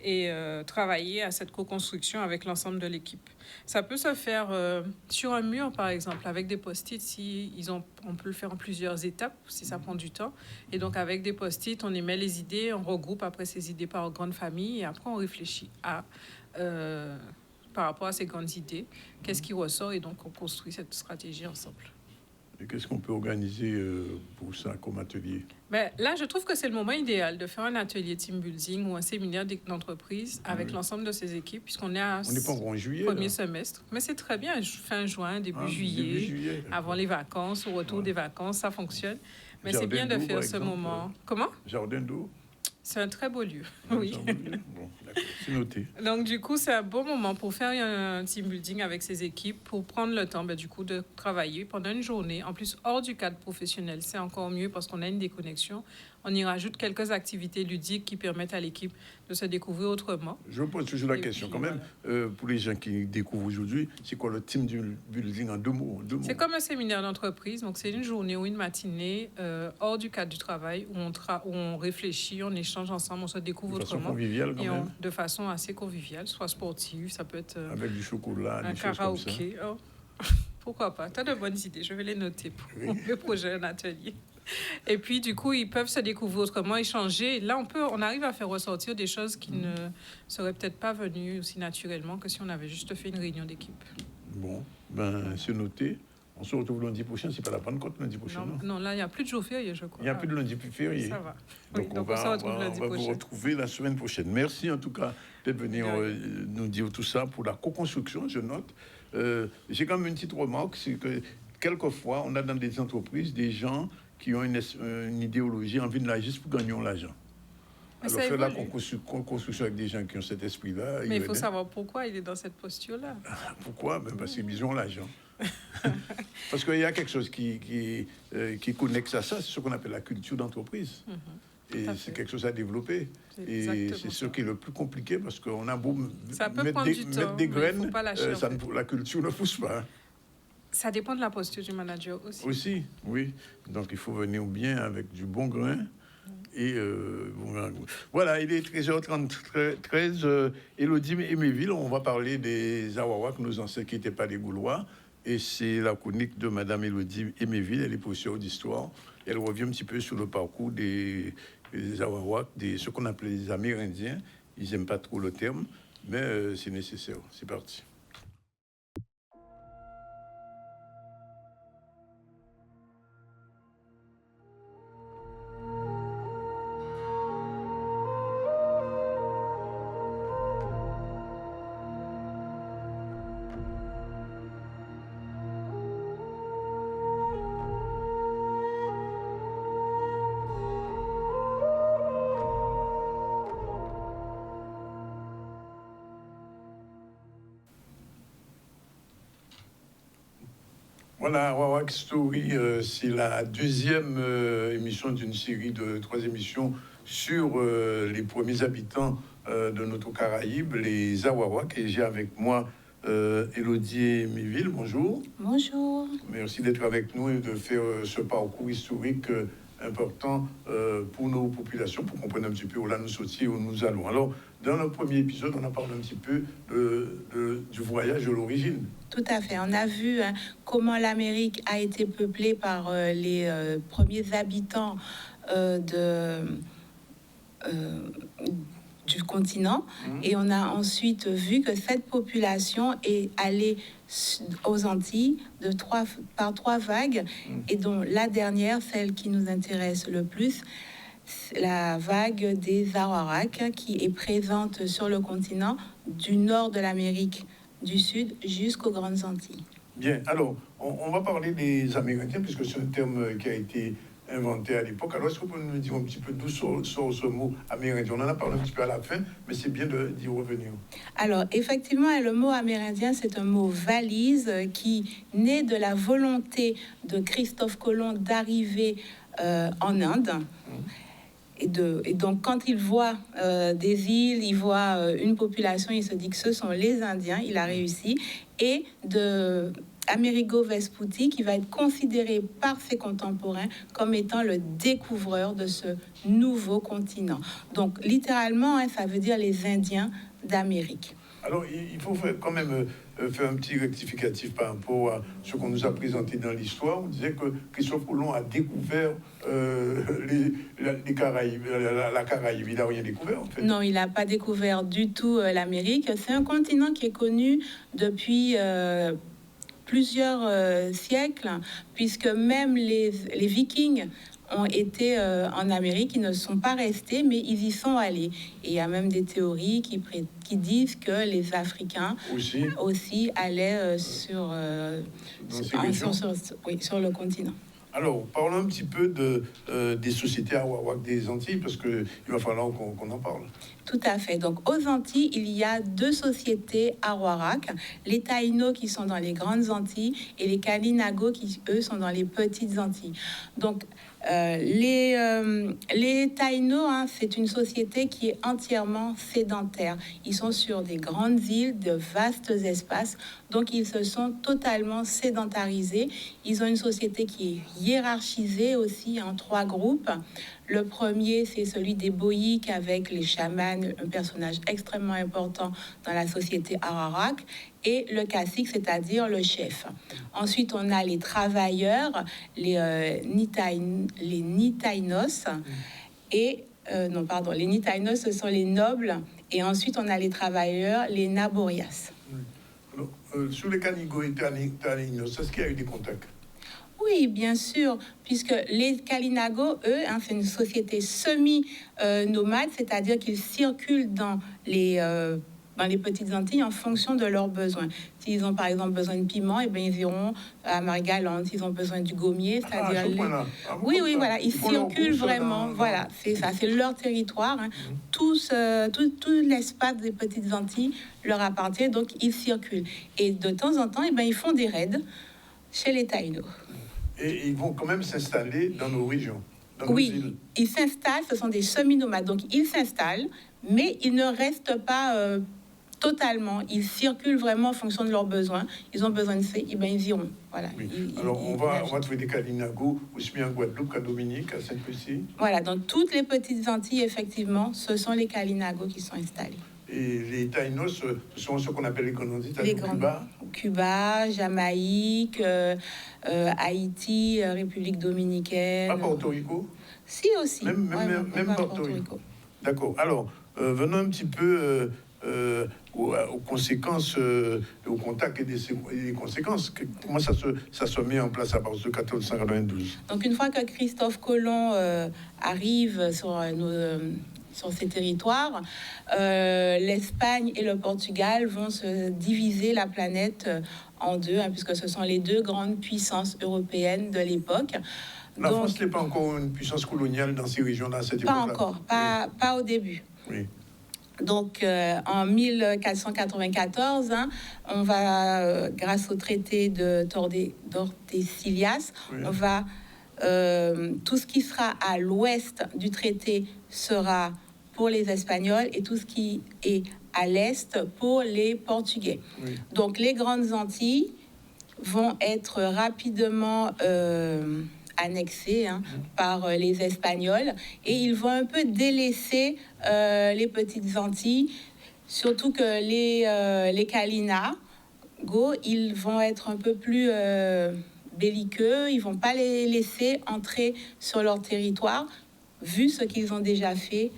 et travailler à cette co-construction avec l'ensemble de l'équipe. Ça peut se faire sur un mur, par exemple, avec des post-it. On peut le faire en plusieurs étapes, si ça prend du temps. Et donc, avec des post-it, on émet les idées, on regroupe après ces idées par grande famille, et après, on réfléchit par rapport à ces grandes idées, qu'est-ce qui ressort, et donc, on construit cette stratégie ensemble. Et qu'est-ce qu'on peut organiser pour ça comme atelier? Ben, là, je trouve que c'est le moment idéal de faire un atelier team building ou un séminaire d'entreprise avec l'ensemble de ses équipes, puisqu'on est On n'est pas encore en juillet. premier semestre. Mais c'est très bien, fin juin, début juillet, Début juillet, avant les vacances, au retour des vacances, ça fonctionne. Mais Jardin c'est bien de d'eau, faire par ce exemple, moment. Comment? Jardin d'eau. C'est un très beau lieu, Ah, oui. Bon, d'accord, c'est noté. Donc, du coup, c'est un bon moment pour faire un team building avec ses équipes, pour prendre le temps, du coup, de travailler pendant une journée. En plus, hors du cadre professionnel, c'est encore mieux parce qu'on a une déconnexion. On y rajoute quelques activités ludiques qui permettent à l'équipe de se découvrir autrement. Je pose toujours la Et question puis, quand même, pour les gens qui découvrent aujourd'hui, c'est quoi le team building en deux mots? C'est comme un séminaire d'entreprise, donc c'est une journée ou une matinée hors du cadre du travail où on réfléchit, on échange ensemble, on se découvre De façon autrement. conviviale quand Et même, de façon assez conviviale, soit sportive, ça peut être avec du chocolat, un des choses comme ça. karaoké. Oh. Pourquoi pas? Tu as de bonnes idées, je vais les noter pour le projet, un atelier. Et puis, du coup, ils peuvent se découvrir autrement, échanger. Là, on arrive à faire ressortir des choses qui ne seraient peut-être pas venues aussi naturellement que si on avait juste fait une réunion d'équipe. Bon, ben c'est noté. On se retrouve lundi prochain, c'est pas la Pentecôte lundi prochain, non? Non, là, il n'y a plus de jour férié, je crois. Il n'y a plus de lundi férié. Ça va. Donc, Oui, on se retrouve va lundi vous prochain. retrouver la semaine prochaine. Merci en tout cas d'être venu nous dire tout ça pour la co-construction, je note. J'ai quand même une petite remarque, c'est que quelquefois, on a dans des entreprises des gens qui ont une idéologie, envie de l'agir juste pour gagner l'argent. Mais Alors ça faire la évolue. co-construction avec des gens qui ont cet esprit-là. Mais il faut savoir pourquoi il est dans cette posture-là. Pourquoi? Ben parce qu'ils ont l'argent. Parce qu'il y a quelque chose qui connecte à ça, c'est ce qu'on appelle la culture d'entreprise. Et Tout à c'est fait. quelque chose à développer. C'est Et exactement c'est ce ça. qui est le plus compliqué parce qu'on a beau Ça peut mettre prendre du temps, mettre des mais il graines, faut pas lâcher, en fait. la culture ne pousse pas. Ça dépend de la posture du manager aussi. Aussi, oui. Donc il faut venir bien avec du bon grain. Et bon grain. Voilà, il est 13h33. Élodie Éméville, on va parler des Awawak, nos ancêtres qui n'étaient pas des Gaulois. Et c'est la chronique de Madame Élodie Éméville, elle est professeure d'histoire. Elle revient un petit peu sur le parcours des Awawak, ce qu'on appelait les Amérindiens. Ils n'aiment pas trop le terme, mais c'est nécessaire. C'est parti. Voilà, Wawak Story, c'est la deuxième émission d'une série de 3 émissions sur les premiers habitants de notre Caraïbe, les Awawak. Et j'ai avec moi Élodie Éméville. Bonjour. Bonjour. Merci d'être avec nous et de faire ce parcours historique important pour nos populations, pour comprendre un petit peu où là nous sortis, où nous allons. Alors, dans le premier épisode, on a parlé un petit peu du voyage de l'origine. Tout à fait. On a vu comment l'Amérique a été peuplée par les premiers habitants du du continent. Et on a ensuite vu que cette population est allée aux Antilles par trois vagues, et dont la dernière, celle qui nous intéresse le plus, la vague des Arawaks, qui est présente sur le continent du nord de l'Amérique du Sud jusqu'aux Grandes Antilles. Bien, alors, on va parler des Amérindiens, puisque c'est un terme qui a été inventé à l'époque. Alors, est-ce que vous pouvez nous dire un petit peu d'où sort ce mot amérindien? On en a parlé un petit peu à la fin, mais c'est bien d'y revenir. Alors, effectivement, le mot amérindien, c'est un mot valise qui naît de la volonté de Christophe Colomb d'arriver en Inde. Et donc, quand il voit des îles, il voit une population, il se dit que ce sont les Indiens, il a réussi. Et de Amerigo Vespucci, qui va être considéré par ses contemporains comme étant le découvreur de ce nouveau continent. Donc, littéralement, ça veut dire les Indiens d'Amérique. Alors, il faut quand même faire un petit rectificatif par rapport à ce qu'on nous a présenté dans l'histoire. On disait que Christophe Colomb a découvert les Caraïbes, la Caraïbe. Il n'a rien découvert, en fait. Non, il n'a pas découvert du tout l'Amérique. C'est un continent qui est connu depuis plusieurs siècles, puisque même les Vikings ont été en Amérique, ils ne sont pas restés, mais ils y sont allés. Et il y a même des théories qui disent que les Africains aussi allaient sur le continent. Alors, parlons un petit peu des sociétés Arawak des Antilles, parce qu'il va falloir qu'on en parle. Tout à fait. Donc, aux Antilles, il y a deux sociétés Arawak, les Taïnos qui sont dans les grandes Antilles et les Kalinago qui, eux, sont dans les petites Antilles. Donc, les Taïnos, c'est une société qui est entièrement sédentaire. Ils sont sur des grandes îles, de vastes espaces, donc ils se sont totalement sédentarisés. Ils ont une société qui est hiérarchisée aussi en trois groupes. Le premier, c'est celui des Boïques avec les chamans, un personnage extrêmement important dans la société Arawak, et le cacique, c'est-à-dire le chef. Ensuite, on a les travailleurs, les Nitainos, et les Nitainos, ce sont les nobles, et ensuite on a les travailleurs, les Naborias. Alors, sur les Canigo et Taïnos, est-ce qu'il y a eu des contacts? Oui, bien sûr, puisque les Kalinago, eux, c'est une société semi-nomade, c'est-à-dire qu'ils circulent dans les petites Antilles en fonction de leurs besoins. S'ils ont par exemple besoin de piment, et ils iront à Marie-Galante. S'ils ont besoin du gommier, c'est-à-dire oui, voilà, ils circulent vraiment. Voilà, c'est ça, c'est leur territoire. Tout l'espace des petites Antilles leur appartient, donc ils circulent. Et de temps en temps, ils font des raids chez les Taïnos. Et ils vont quand même s'installer dans nos régions. Oui, ils s'installent, ce sont des semi-nomades. Donc, ils s'installent, mais ils ne restent pas totalement. Ils circulent vraiment en fonction de leurs besoins. Ils ont besoin de ça, ils iront. Voilà. Oui. Alors, on va trouver des Kalinago aussi bien en Guadeloupe qu'à Dominique, à Sainte-Lucie. Voilà, dans toutes les petites Antilles, effectivement, ce sont les Kalinago qui sont installés. Et les Taïnos, ce sont ceux qu'on appelle les grandes Antilles, Cuba, Jamaïque, Haïti, République dominicaine. Pas Porto Rico? Si, aussi. Même Porto Rico. D'accord. Alors, venons un petit peu aux conséquences, au contact et des conséquences. Comment ça se met en place à partir de 1492? Donc, une fois que Christophe Colomb arrive sur ces territoires, l'Espagne et le Portugal vont se diviser la planète en deux, puisque ce sont les deux grandes puissances européennes de l'époque. La France n'est pas encore une puissance coloniale dans ces régions-là à cette époque-là. Pas encore, pas au début. Oui. Donc, en 1494, on va, grâce au traité de Tordesillas, on va tout ce qui sera à l'ouest du traité sera pour les Espagnols et tout ce qui est à l'est pour les Portugais. Oui. Donc, les grandes Antilles vont être rapidement annexées par les Espagnols et ils vont un peu délaisser les petites Antilles, surtout que les Kalinago, ils vont être un peu plus belliqueux, ils vont pas les laisser entrer sur leur territoire, vu ce qu'ils ont déjà fait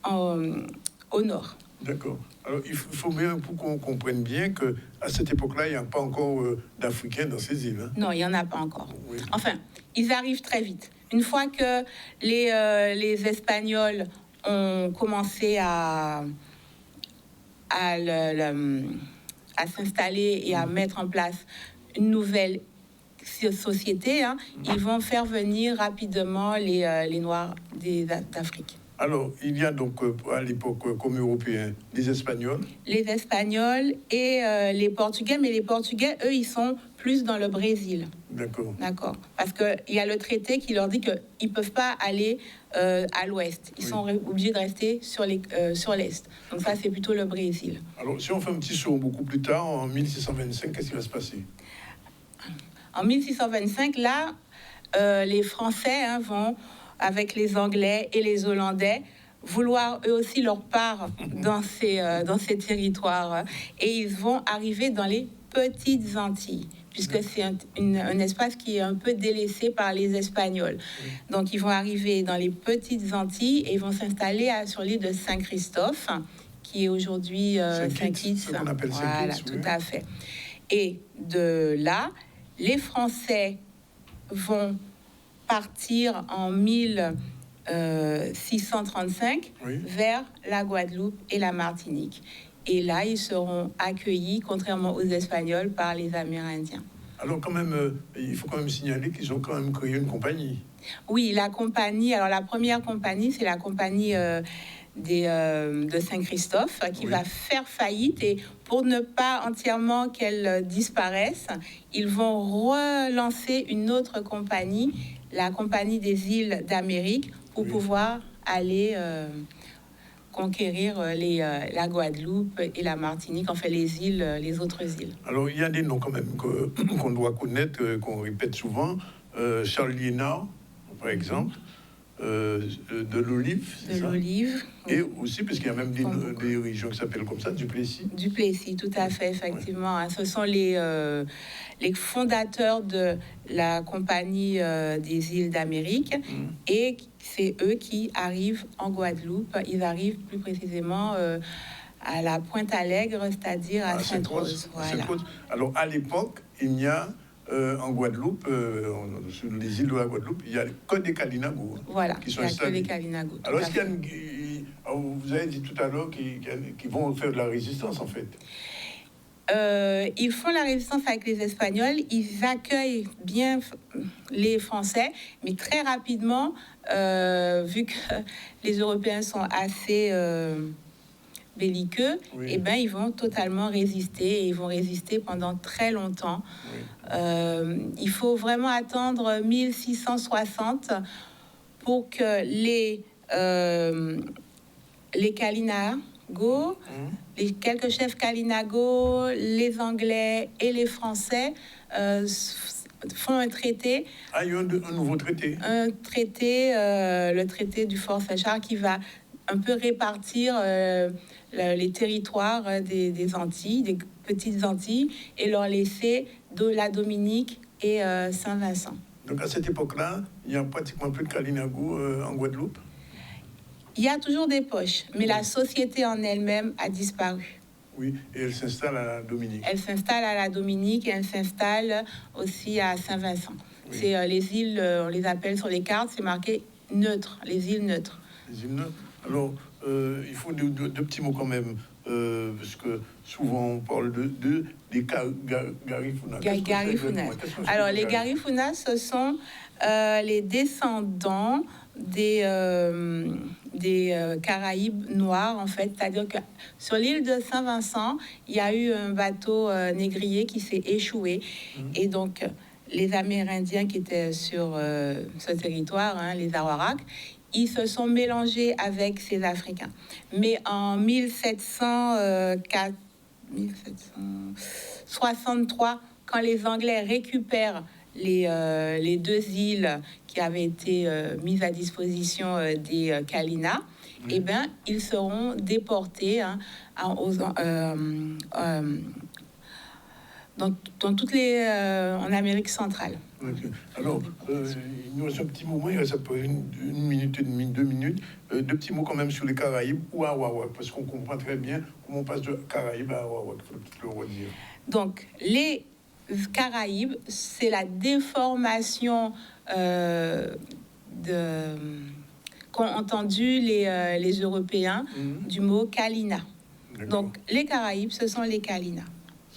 au nord. D'accord. Alors, il faut bien pour qu'on comprenne bien que à cette époque-là, il n'y a pas encore d'Africains dans ces îles. Hein. Non, il n'y en a pas encore. Oui. Enfin, ils arrivent très vite. Une fois que les Espagnols ont commencé à s'installer et à mettre en place une nouvelle société, hein, ils vont faire venir rapidement les Noirs d'Afrique. Alors, il y a donc à l'époque, comme Européens, des Espagnols. Les Espagnols et les Portugais, mais les Portugais, eux, ils sont plus dans le Brésil. D'accord. D'accord. Parce qu'il y a le traité qui leur dit qu'ils ne peuvent pas aller à l'ouest. Ils sont obligés de rester sur l'est. Donc ça, c'est plutôt le Brésil. Alors, si on fait un petit saut beaucoup plus tard, en 1625, qu'est-ce qui va se passer? En 1625, là, les Français vont, avec les Anglais et les Hollandais, vouloir eux aussi leur part dans ces territoires. Et ils vont arriver dans les petites Antilles, puisque c'est un espace qui est un peu délaissé par les Espagnols. Donc, ils vont arriver dans les petites Antilles et vont s'installer sur l'île de Saint-Christophe, qui est aujourd'hui Saint-Kitts. Ce qu'on appelle Voilà, Saint-Kitts, tout à fait. Et de là, les Français vont partir en 1635 vers la Guadeloupe et la Martinique. Et là, ils seront accueillis, contrairement aux Espagnols, par les Amérindiens. Alors quand même, il faut quand même signaler qu'ils ont quand même créé une compagnie. Oui, la compagnie, alors la première compagnie, c'est la compagnie de Saint-Christophe qui va faire faillite, et pour ne pas entièrement qu'elle disparaisse, ils vont relancer une autre compagnie, la compagnie des îles d'Amérique, pour pouvoir aller conquérir la Guadeloupe et la Martinique, enfin les autres îles. Alors il y a des noms quand même qu'on doit connaître, qu'on répète souvent. Charles Liénard, par exemple. De l'Olive, c'est ça? De l'Olive. Et aussi, parce qu'il y a même des régions qui s'appellent comme ça, Duplessis. Duplessis, tout à fait, effectivement. Ouais. Ce sont les fondateurs de la Compagnie des îles d'Amérique. Et c'est eux qui arrivent en Guadeloupe. Ils arrivent plus précisément à la Pointe-Allègre, c'est-à-dire à Sainte-Rose. Voilà. Sainte-Rose. Alors, à l'époque, il n'y a... en Guadeloupe, sur les îles de la Guadeloupe, il y a que des Kalinago. Voilà, qui sont il n'y a que installés. des Kalinago. Alors, est-ce qu'il y a vous avez dit tout à l'heure qu'ils vont faire de la résistance, en fait? Ils font la résistance avec les Espagnols, ils accueillent bien les Français, mais très rapidement, vu que les Européens sont assez... belliqueux, et ben ils vont totalement résister, et ils vont résister pendant très longtemps. Il faut vraiment attendre 1660 pour que les Kalinago, les quelques chefs Kalinago, les Anglais et les Français font un traité. Ah, il y a un nouveau traité. Un traité, le traité du Fort Saint-Charles, qui va un peu répartir les territoires des Antilles, des petites Antilles, et leur laisser la Dominique et Saint-Vincent. Donc à cette époque-là, il n'y a pratiquement plus de Kalinago en Guadeloupe? Il y a toujours des poches, mais la société en elle-même a disparu. Oui, et elle s'installe à la Dominique. Elle s'installe à la Dominique et elle s'installe aussi à Saint-Vincent. C'est les îles, on les appelle sur les cartes, c'est marqué neutre, les îles neutres. Les îles neutres. Alors, il faut deux petits mots quand même, parce que souvent on parle des Garifuna. Garifuna. Alors, les Garifuna, ce sont les descendants des Caraïbes noirs, en fait. C'est-à-dire que sur l'île de Saint-Vincent, il y a eu un bateau négrier qui s'est échoué. Et donc, les Amérindiens qui étaient sur ce territoire, les Arawaks, ils se sont mélangés avec ces Africains. Mais en 1763, quand les Anglais récupèrent les deux îles qui avaient été mises à disposition des Kalina, eh ben, ils seront déportés dans toutes en Amérique centrale. Ok. Alors, il nous reste un petit moment, il reste à peu près une minute et demie, 2 minutes. Deux petits mots quand même sur les Caraïbes ou à Wawak, parce qu'on comprend très bien comment on passe de Caraïbes à Wawak, il faut tout le redire. Donc, les Caraïbes, c'est la déformation qu'ont entendu les Européens du mot Kalina. D'accord. Donc, les Caraïbes, ce sont les Kalina.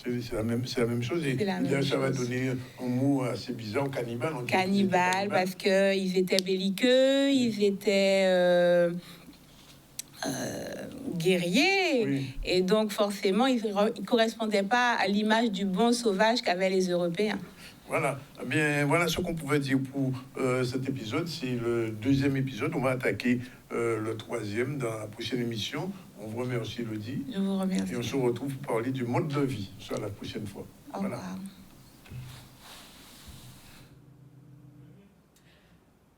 C'est la même chose. Et d'ailleurs, ça va donner un mot assez bizarre, cannibale. Cannibale, parce qu'ils étaient belliqueux, ils étaient guerriers. Oui. Et donc, forcément, ils ne correspondaient pas à l'image du bon sauvage qu'avaient les Européens. Voilà. Eh bien, voilà ce qu'on pouvait dire pour cet épisode. C'est le deuxième épisode. On va attaquer le troisième dans la prochaine émission. On vous remercie, Elodie. Je vous remercie. Et on se retrouve pour parler du mode de vie. Ça, la prochaine fois. Au Voilà. revoir.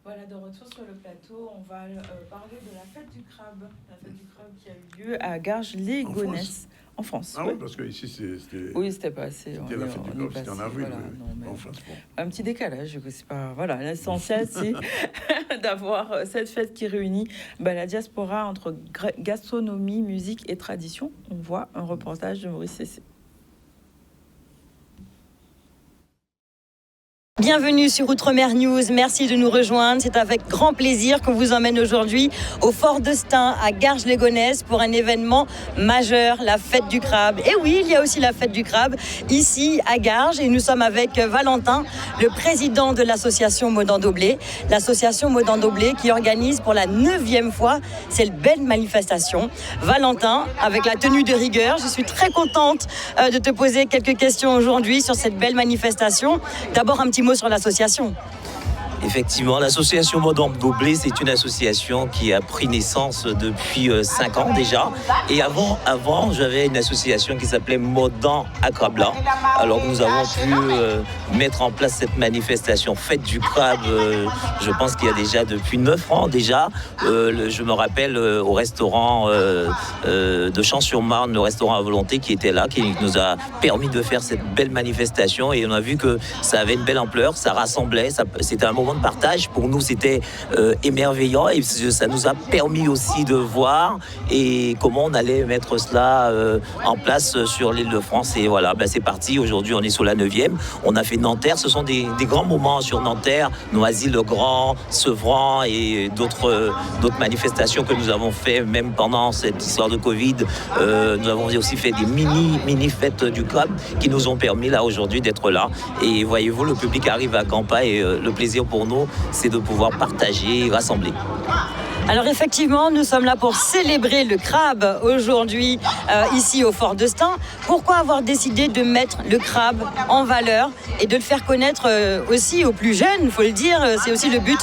Voilà, de retour sur le plateau, on va parler de la fête du crabe. La fête du crabe qui a eu lieu à Garges-les-Gonesse, en France. Ah oui. oui, parce que ici, c'était... Oui, c'était passé. C'était la fête du crabe, c'était en avril. Voilà, Oui. non, mais En France, bon. un petit décalage, c'est pas... Voilà, l'essentiel, c'est d'avoir cette fête qui réunit la diaspora entre gastronomie, musique et tradition. On voit un reportage de Maurice Cessé. Bienvenue sur Outre-mer News, merci de nous rejoindre. C'est avec grand plaisir qu'on vous emmène aujourd'hui au Fort de Stein à Garges-les-Gonesse pour un événement majeur, la fête du crabe. Et oui, il y a aussi la fête du crabe ici à Garges et nous sommes avec Valentin, le président de l'association Modan Doblé. L'association Modan Doblé qui organise pour la 9e fois cette belle manifestation. Valentin, avec la tenue de rigueur, je suis très contente de te poser quelques questions aujourd'hui sur cette belle manifestation. D'abord un petit mot sur l'association. Effectivement, l'association Modan Doblé, c'est une association qui a pris naissance depuis 5 ans déjà. Et avant, j'avais une association qui s'appelait Modan Akrabla. Alors nous avons pu mettre en place cette manifestation Fête du crabe, je pense qu'il y a déjà depuis 9 ans déjà. Je me rappelle au restaurant de Champs-sur-Marne, le restaurant à volonté qui était là, qui nous a permis de faire cette belle manifestation. Et on a vu que ça avait une belle ampleur, ça rassemblait, c'était un moment de partage. Pour nous, c'était émerveillant et ça nous a permis aussi de voir et comment on allait mettre cela en place sur l'île de France. Et voilà, c'est parti. Aujourd'hui, on est sur la 9e. On a fait Nanterre. Ce sont des grands moments sur Nanterre, Noisy-le-Grand, Sevran et d'autres manifestations que nous avons fait même pendant cette histoire de Covid. Nous avons aussi fait des mini fêtes du crabe qui nous ont permis là aujourd'hui d'être là. Et voyez-vous, le public arrive à Campa et le plaisir pour nous, c'est de pouvoir partager, rassembler. Alors effectivement, nous sommes là pour célébrer le crabe aujourd'hui ici au Fort de Stein. Pourquoi avoir décidé de mettre le crabe en valeur et de le faire connaître aussi aux plus jeunes, il faut le dire, c'est aussi le but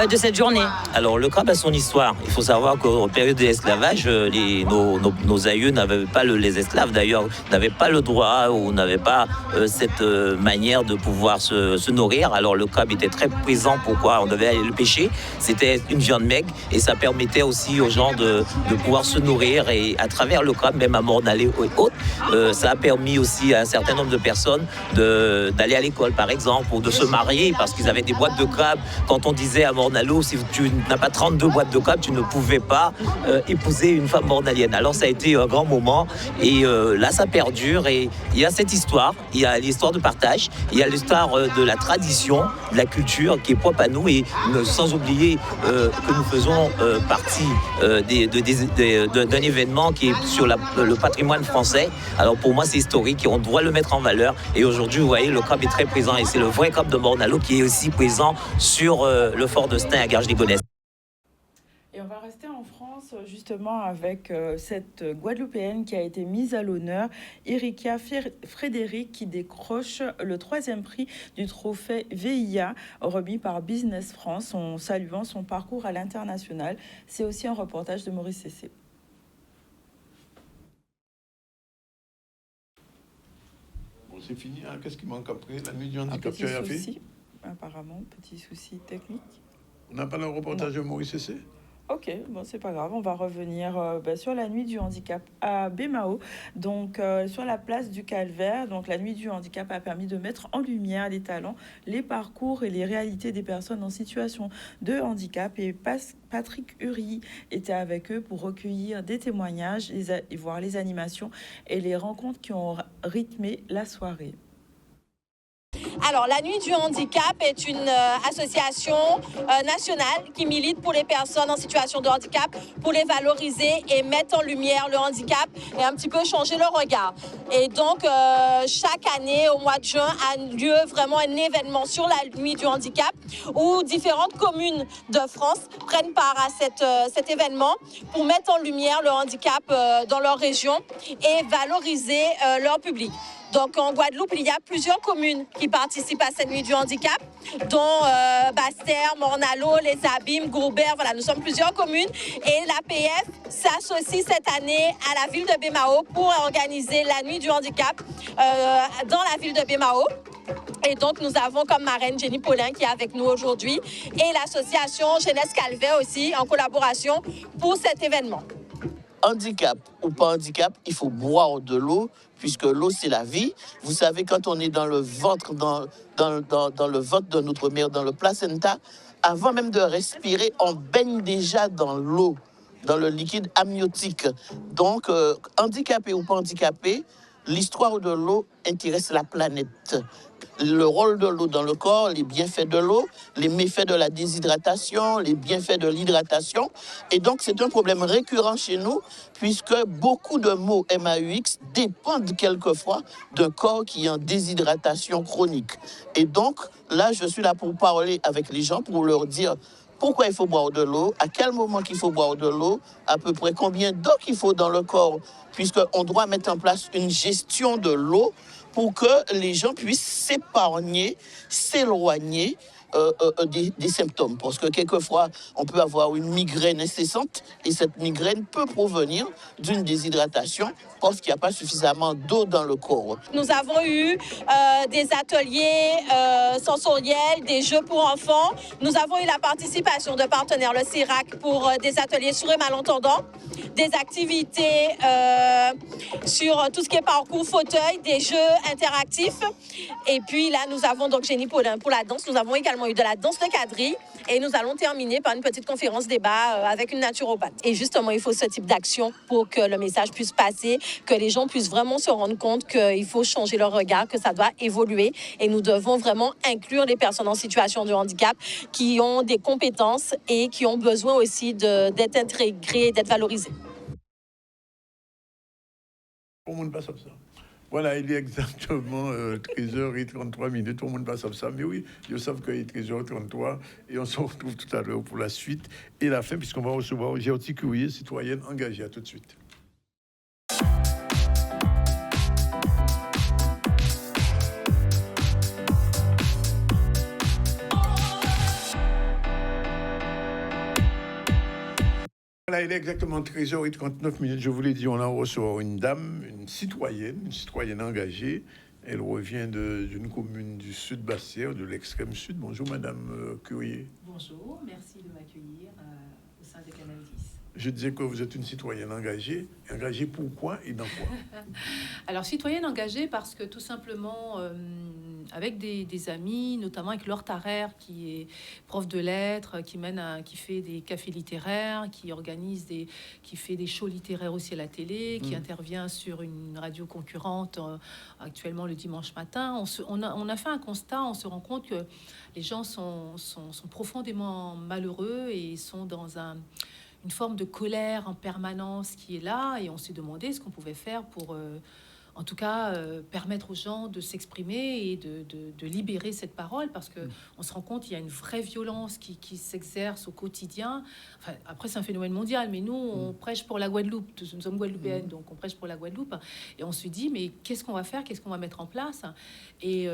de cette journée. Alors le crabe a son histoire. Il faut savoir qu'en période de l'esclavage, nos aïeux n'avaient pas, les esclaves d'ailleurs, n'avaient pas le droit ou n'avaient pas cette manière de pouvoir se nourrir. Alors le crabe était très présent. Pourquoi on devait aller le pêcher? C'était une viande maigre et ça permettait aussi aux gens de pouvoir se nourrir. Et à travers le crabe, même à Morne-à-l'Eau et autres, ça a permis aussi à un certain nombre de personnes d'aller à l'école par exemple, ou de se marier parce qu'ils avaient des boîtes de crabe. Quand on disait à Morne-à-l'Eau, si tu n'as pas 32 boîtes de crabe, tu ne pouvais pas épouser une femme mornalienne. Alors ça a été un grand moment et là ça perdure et il y a cette histoire, il y a l'histoire de partage, il y a l'histoire de la tradition, de la culture qui est propre à nous et sans oublier que nous faisons partie d'un événement qui est sur le patrimoine français. Alors pour moi c'est historique et on doit le mettre en valeur et aujourd'hui vous voyez le crabe est très présent et c'est le vrai crabe de Morne-à-l'Eau qui est aussi présent sur le Fort de Stein à Garges-les-Gonesse. Et on va rester en France justement avec cette Guadeloupéenne qui a été mise à l'honneur, Erika Frédéric, qui décroche le 3e prix du trophée VIA remis par Business France en saluant son parcours à l'international. C'est aussi un reportage de Maurice Cessé. Bon, c'est fini. Hein. Qu'est-ce qui manque après? La nuit du handicap, Petit tu as fait? souci, apparemment, petit souci technique. On n'a pas le reportage de Maurice Cessé? Ok, bon, c'est pas grave, on va revenir sur la nuit du handicap à Bémao, donc sur la place du Calvaire. Donc la nuit du handicap a permis de mettre en lumière les talents, les parcours et les réalités des personnes en situation de handicap. Et Patrick Uri était avec eux pour recueillir des témoignages et voir les animations et les rencontres qui ont rythmé la soirée. Alors, la Nuit du handicap est une association nationale qui milite pour les personnes en situation de handicap, pour les valoriser et mettre en lumière le handicap et un petit peu changer leur regard. Et donc, chaque année, au mois de juin, a lieu vraiment un événement sur la Nuit du handicap où différentes communes de France prennent part à cet événement pour mettre en lumière le handicap dans leur région et valoriser leur public. Donc en Guadeloupe, il y a plusieurs communes qui participent à cette nuit du handicap, dont Basse-Terre, Morne-à-l'Eau, Les Abîmes, Gourbert. Voilà, nous sommes plusieurs communes. Et l'APF s'associe cette année à la ville de Bémao pour organiser la nuit du handicap dans la ville de Bémao. Et donc, nous avons comme marraine Jenny Paulin qui est avec nous aujourd'hui et l'association Jeunesse Calvaire aussi en collaboration pour cet événement. Handicap ou pas handicap, il faut boire de l'eau, puisque l'eau, c'est la vie. Vous savez, quand on est dans le ventre, dans le ventre de notre mère, dans le placenta, avant même de respirer, on baigne déjà dans l'eau, dans le liquide amniotique. Donc, handicapé ou pas handicapé, l'histoire de l'eau intéresse la planète. Le rôle de l'eau dans le corps, les bienfaits de l'eau, les méfaits de la déshydratation, les bienfaits de l'hydratation. Et donc, c'est un problème récurrent chez nous, puisque beaucoup de mots MAUX dépendent quelquefois d'un corps qui est en déshydratation chronique. Et donc, là, je suis là pour parler avec les gens, pour leur dire pourquoi il faut boire de l'eau, à quel moment qu'il faut boire de l'eau, à peu près combien d'eau qu'il faut dans le corps, puisqu'on doit mettre en place une gestion de l'eau pour que les gens puissent s'épargner, s'éloigner des symptômes. Parce que quelquefois, on peut avoir une migraine incessante et cette migraine peut provenir d'une déshydratation parce qu'il n'y a pas suffisamment d'eau dans le corps. Nous avons eu des ateliers sensoriels, des jeux pour enfants. Nous avons eu la participation de partenaires, le CIRAC, pour des ateliers sourds et malentendants, des activités sur tout ce qui est parcours fauteuil, des jeux interactifs. Et puis là, nous avons donc Jenny Paulin pour la danse. Nous avons également eu de la danse de quadrille. Et nous allons terminer par une petite conférence débat avec une naturopathe. Et justement, il faut ce type d'action pour que le message puisse passer, que les gens puissent vraiment se rendre compte qu'il faut changer leur regard, que ça doit évoluer. Et nous devons vraiment inclure les personnes en situation de handicap qui ont des compétences et qui ont besoin aussi d'être intégrées, d'être valorisées. Tout le monde passe comme ça. Voilà, il est exactement 13h33. Tout le monde passe comme ça. Mais oui, ils savent qu'il est 13h33. Et on se retrouve tout à l'heure pour la suite et la fin, puisqu'on va recevoir Gertie Courrier, citoyenne engagée. À tout de suite. Voilà, il est exactement 13h39. Je vous l'ai dit, on a reçu une dame, une citoyenne engagée. Elle revient d'une commune du sud Basse-Terre, de l'extrême sud. Bonjour, Madame Courrier. Bonjour, merci de m'accueillir au sein de Canal 10. Je disais que vous êtes une citoyenne engagée. Engagée pourquoi et dans quoi? Alors, citoyenne engagée parce que tout simplement, avec des amis, notamment avec Laure Tarrer, qui est prof de lettres, qui fait des cafés littéraires, qui fait des shows littéraires aussi à la télé, qui intervient sur une radio concurrente actuellement le dimanche matin. On a fait un constat, on se rend compte que les gens sont profondément malheureux et sont dans une forme de colère en permanence qui est là, et on s'est demandé ce qu'on pouvait faire pour, en tout cas, permettre aux gens de s'exprimer et de libérer cette parole, parce que on se rend compte qu'il y a une vraie violence qui s'exerce au quotidien. Enfin, après, c'est un phénomène mondial, mais nous, on prêche pour la Guadeloupe. Nous sommes guadeloupéennes, donc on prêche pour la Guadeloupe. Et on se dit, mais qu'est-ce qu'on va faire? Qu'est-ce qu'on va mettre en place? Et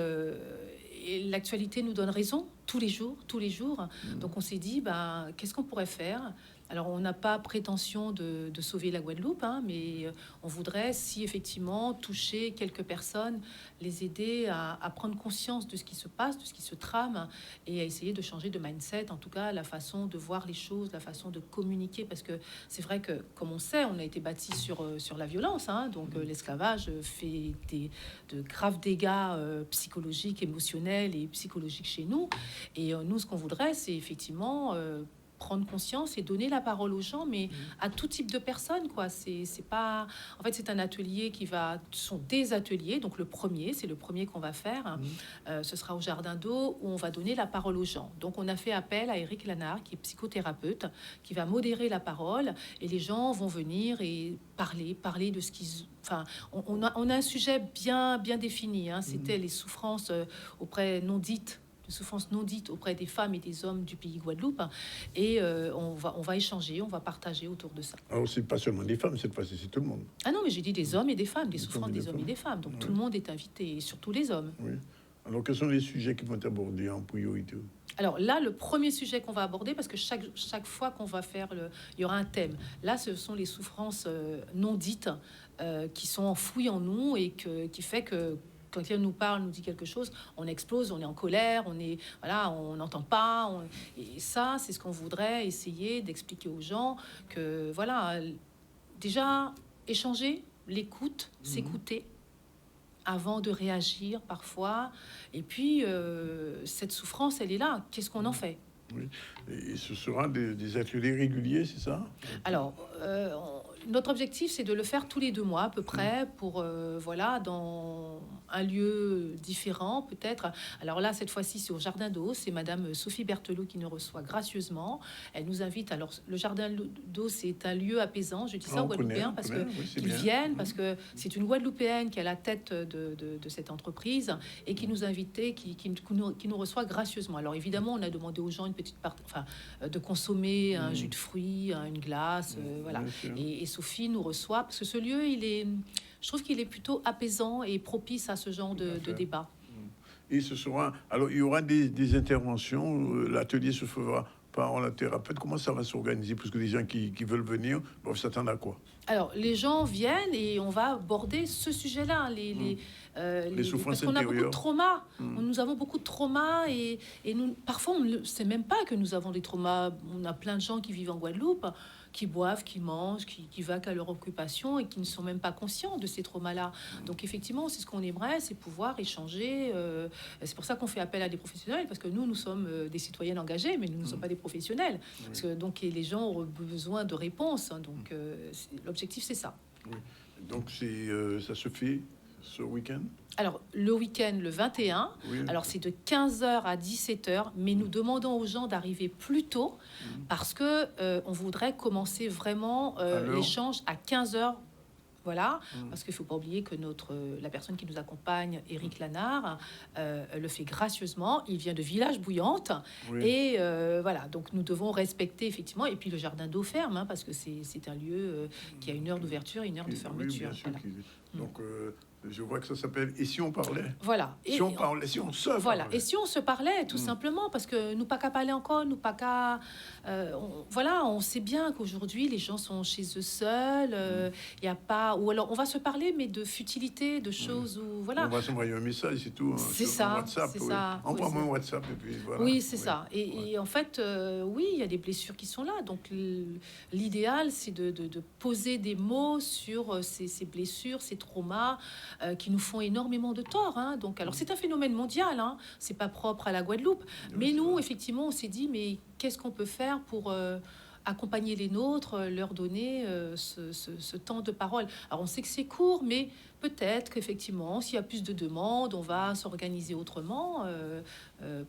l'actualité nous donne raison tous les jours. Donc on s'est dit, qu'est-ce qu'on pourrait faire? Alors, on n'a pas prétention de sauver la Guadeloupe, hein, mais on voudrait, si effectivement, toucher quelques personnes, les aider à prendre conscience de ce qui se passe, de ce qui se trame, et à essayer de changer de mindset, en tout cas, la façon de voir les choses, la façon de communiquer, parce que c'est vrai que, comme on sait, on a été bâti sur la violence, hein, donc l'esclavage fait de graves dégâts psychologiques, émotionnels et psychologiques chez nous, et nous, ce qu'on voudrait, c'est effectivement... prendre conscience et donner la parole aux gens, mais à tout type de personnes, quoi. C'est pas... En fait, c'est un atelier ce sont des ateliers. Donc, c'est le premier qu'on va faire. Hein. Ce sera au Jardin d'eau où on va donner la parole aux gens. Donc, on a fait appel à Éric Lanard, qui est psychothérapeute, qui va modérer la parole et les gens vont venir et parler de ce qu'ils... Enfin, on a un sujet bien défini. Hein. C'était les souffrances auprès non dites, souffrances non dites auprès des femmes et des hommes du pays Guadeloupe, et on va échanger, on va partager autour de ça. Alors c'est pas seulement des femmes cette fois-ci, c'est tout le monde. Ah non, mais j'ai dit des hommes et des femmes, des souffrances des hommes et des femmes, donc tout le monde est invité, et surtout les hommes. Oui. Alors quels sont les sujets qui vont être abordés en priorité? Alors là, le premier sujet qu'on va aborder, parce que chaque fois qu'on va faire, il y aura un thème. Là, ce sont les souffrances non dites qui sont enfouies en nous et qui fait que quand quelqu'un nous parle, nous dit quelque chose, on explose, on est en colère, on n'entend pas. Et ça, c'est ce qu'on voudrait essayer d'expliquer aux gens, que voilà, déjà, échanger, l'écoute, s'écouter avant de réagir parfois. Et puis, cette souffrance, elle est là. Qu'est-ce qu'on en fait? Oui. Et ce sera des ateliers réguliers, c'est ça? Alors, notre objectif, c'est de le faire tous les 2 mois à peu près, pour dans un lieu différent peut-être. Alors là, cette fois-ci, c'est au Jardin d'eau. C'est Madame Sophie Berthelot qui nous reçoit gracieusement. Elle nous invite. Alors, le Jardin d'eau, c'est un lieu apaisant. Je dis ça aux Guadeloupéens parce qu'ils viennent, parce que c'est une Guadeloupéenne qui est à la tête de cette entreprise et qui nous invitait, qui nous reçoit gracieusement. Alors évidemment, on a demandé aux gens une petite partie, de consommer un jus de fruits, une glace, voilà. Et Sophie nous reçoit parce que ce lieu, je trouve qu'il est plutôt apaisant et propice à ce genre de débat. Et ce sera, alors il y aura des interventions. L'atelier se fera par la thérapeute. Comment ça va s'organiser? Parce que les gens qui veulent venir doivent s'attendre à quoi? Alors, les gens viennent et on va aborder ce sujet-là, les souffrances parce qu'on a beaucoup de intérieures. traumas. Nous avons beaucoup de traumas et nous, parfois, on ne sait même pas que nous avons des traumas. On a plein de gens qui vivent en Guadeloupe, qui boivent, qui mangent, qui vaquent à leur occupation et qui ne sont même pas conscients de ces traumas-là. Donc, effectivement, c'est ce qu'on aimerait, c'est pouvoir échanger. C'est pour ça qu'on fait appel à des professionnels, parce que nous sommes des citoyennes engagées, mais nous ne sommes pas des professionnels. Parce que, donc, les gens ont besoin de réponses. Hein, donc, l'objectif, c'est ça. Oui. Donc, ça se fait ce week-end? Alors, le week-end, le 21, alors c'est de 15h à 17h, mais nous demandons aux gens d'arriver plus tôt parce que on voudrait commencer vraiment l'échange à 15h. Voilà, parce qu'il ne faut pas oublier que la personne qui nous accompagne, Éric Lanard, le fait gracieusement. Il vient de Village Bouillante. Et voilà, donc nous devons respecter effectivement. Et puis le Jardin d'eau ferme, hein, parce que c'est un lieu qui a 1 heure d'ouverture et 1 heure de fermeture. Oui, bien sûr. Voilà. Donc, je vois que ça s'appelle « Et si on parlait ?» Voilà. Si on parlait, si on se voilà. parlait. Et si on se parlait, tout simplement, parce que nous pas qu'à parler encore, nous pas qu'à... voilà, on sait bien qu'aujourd'hui, les gens sont chez eux seuls, il y a pas... Ou alors, on va se parler, mais de futilité, de choses où... Voilà. On va s'envoyer un message, c'est tout. C'est ça, WhatsApp, c'est ça. Envoie-moi un WhatsApp et puis voilà. Oui, c'est ça. Et en fait, oui, il y a des blessures qui sont là. Donc, l'idéal, c'est de poser des mots sur ces blessures, ces traumas qui nous font énormément de tort. Hein. Donc, alors, c'est un phénomène mondial. Hein. C'est pas propre à la Guadeloupe. Mais nous, effectivement, on s'est dit, mais qu'est-ce qu'on peut faire pour accompagner les nôtres, leur donner ce temps de parole? Alors, on sait que c'est court, mais peut-être qu'effectivement, s'il y a plus de demandes, on va s'organiser autrement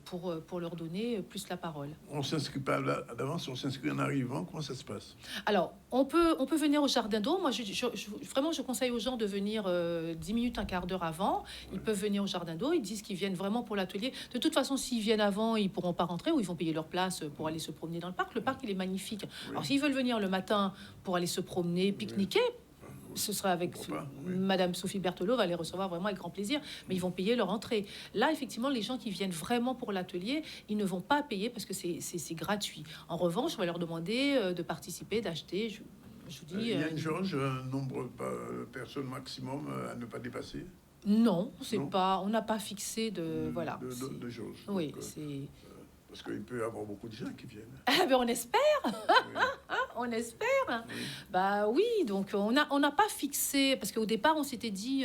pour leur donner plus la parole. On s'inscrit pas d'avance, on s'inscrit en arrivant. Comment ça se passe? Alors, on peut venir au Jardin d'eau. Moi, vraiment, je conseille aux gens de venir 10 minutes, un quart d'heure avant. Ils peuvent venir au Jardin d'eau. Ils disent qu'ils viennent vraiment pour l'atelier. De toute façon, s'ils viennent avant, ils pourront pas rentrer ou ils vont payer leur place pour aller se promener dans le parc. Le parc, il est magnifique. Alors, s'ils veulent venir le matin pour aller se promener, pique-niquer, ce sera avec Pourquoi pas, oui. Madame Sophie Berthelot va les recevoir vraiment avec grand plaisir, mais ils vont payer leur entrée. Là, effectivement, les gens qui viennent vraiment pour l'atelier, ils ne vont pas payer parce que c'est gratuit. En revanche, on va leur demander de participer, d'acheter. Je vous dis. Il y a une jauge, un nombre de personnes maximum à ne pas dépasser. Non, c'est Non. pas. On n'a pas fixé de voilà. De jauge. Oui, Donc, c'est. parce qu'il peut y avoir beaucoup de gens qui viennent. Ah, ben on espère. Oui. On espère. Oui. Bah oui, donc on n'a pas fixé, parce qu'au départ on s'était dit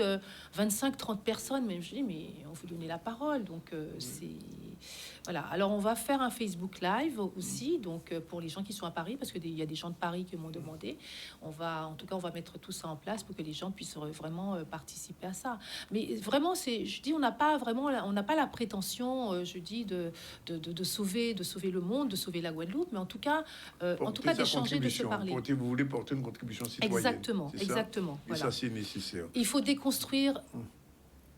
25-30 personnes, mais je dis mais on faut donner la parole, donc c'est... Voilà, alors on va faire un Facebook Live aussi, donc pour les gens qui sont à Paris, parce qu'il y a des gens de Paris qui m'ont demandé. On va mettre tout ça en place pour que les gens puissent vraiment participer à ça. Mais vraiment, je dis, on n'a pas la prétention, je dis, de sauver le monde, de sauver la Guadeloupe, mais en tout cas d'échanger, de se parler. Vous voulez porter une contribution citoyenne. Exactement, c'est ça. exactement. Et Voilà. ça, c'est nécessaire. Il faut déconstruire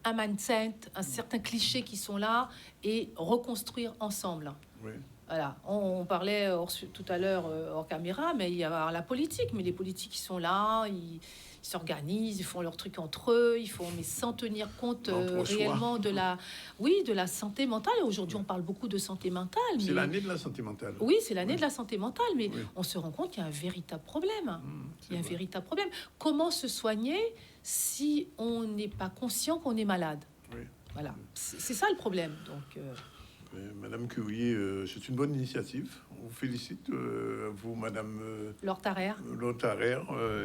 un mindset, un certain cliché qui sont là et reconstruire ensemble. Oui. Voilà, on parlait tout à l'heure hors caméra, mais il y a la politique, mais les politiques qui sont là, ils s'organisent, ils font leurs trucs entre eux, mais sans tenir compte réellement de la santé mentale. Et aujourd'hui, on parle beaucoup de santé mentale. C'est l'année de la santé mentale. Oui, c'est l'année de la santé mentale, mais Oui. on se rend compte qu'il y a un véritable problème. Il y a un véritable problème. Comment se soigner si on n'est pas conscient qu'on est malade? Oui. Voilà, c'est ça le problème. Donc, Madame Curie, c'est une bonne initiative. On vous félicite, vous, Madame Laure Tarrer. Laure Tarrer,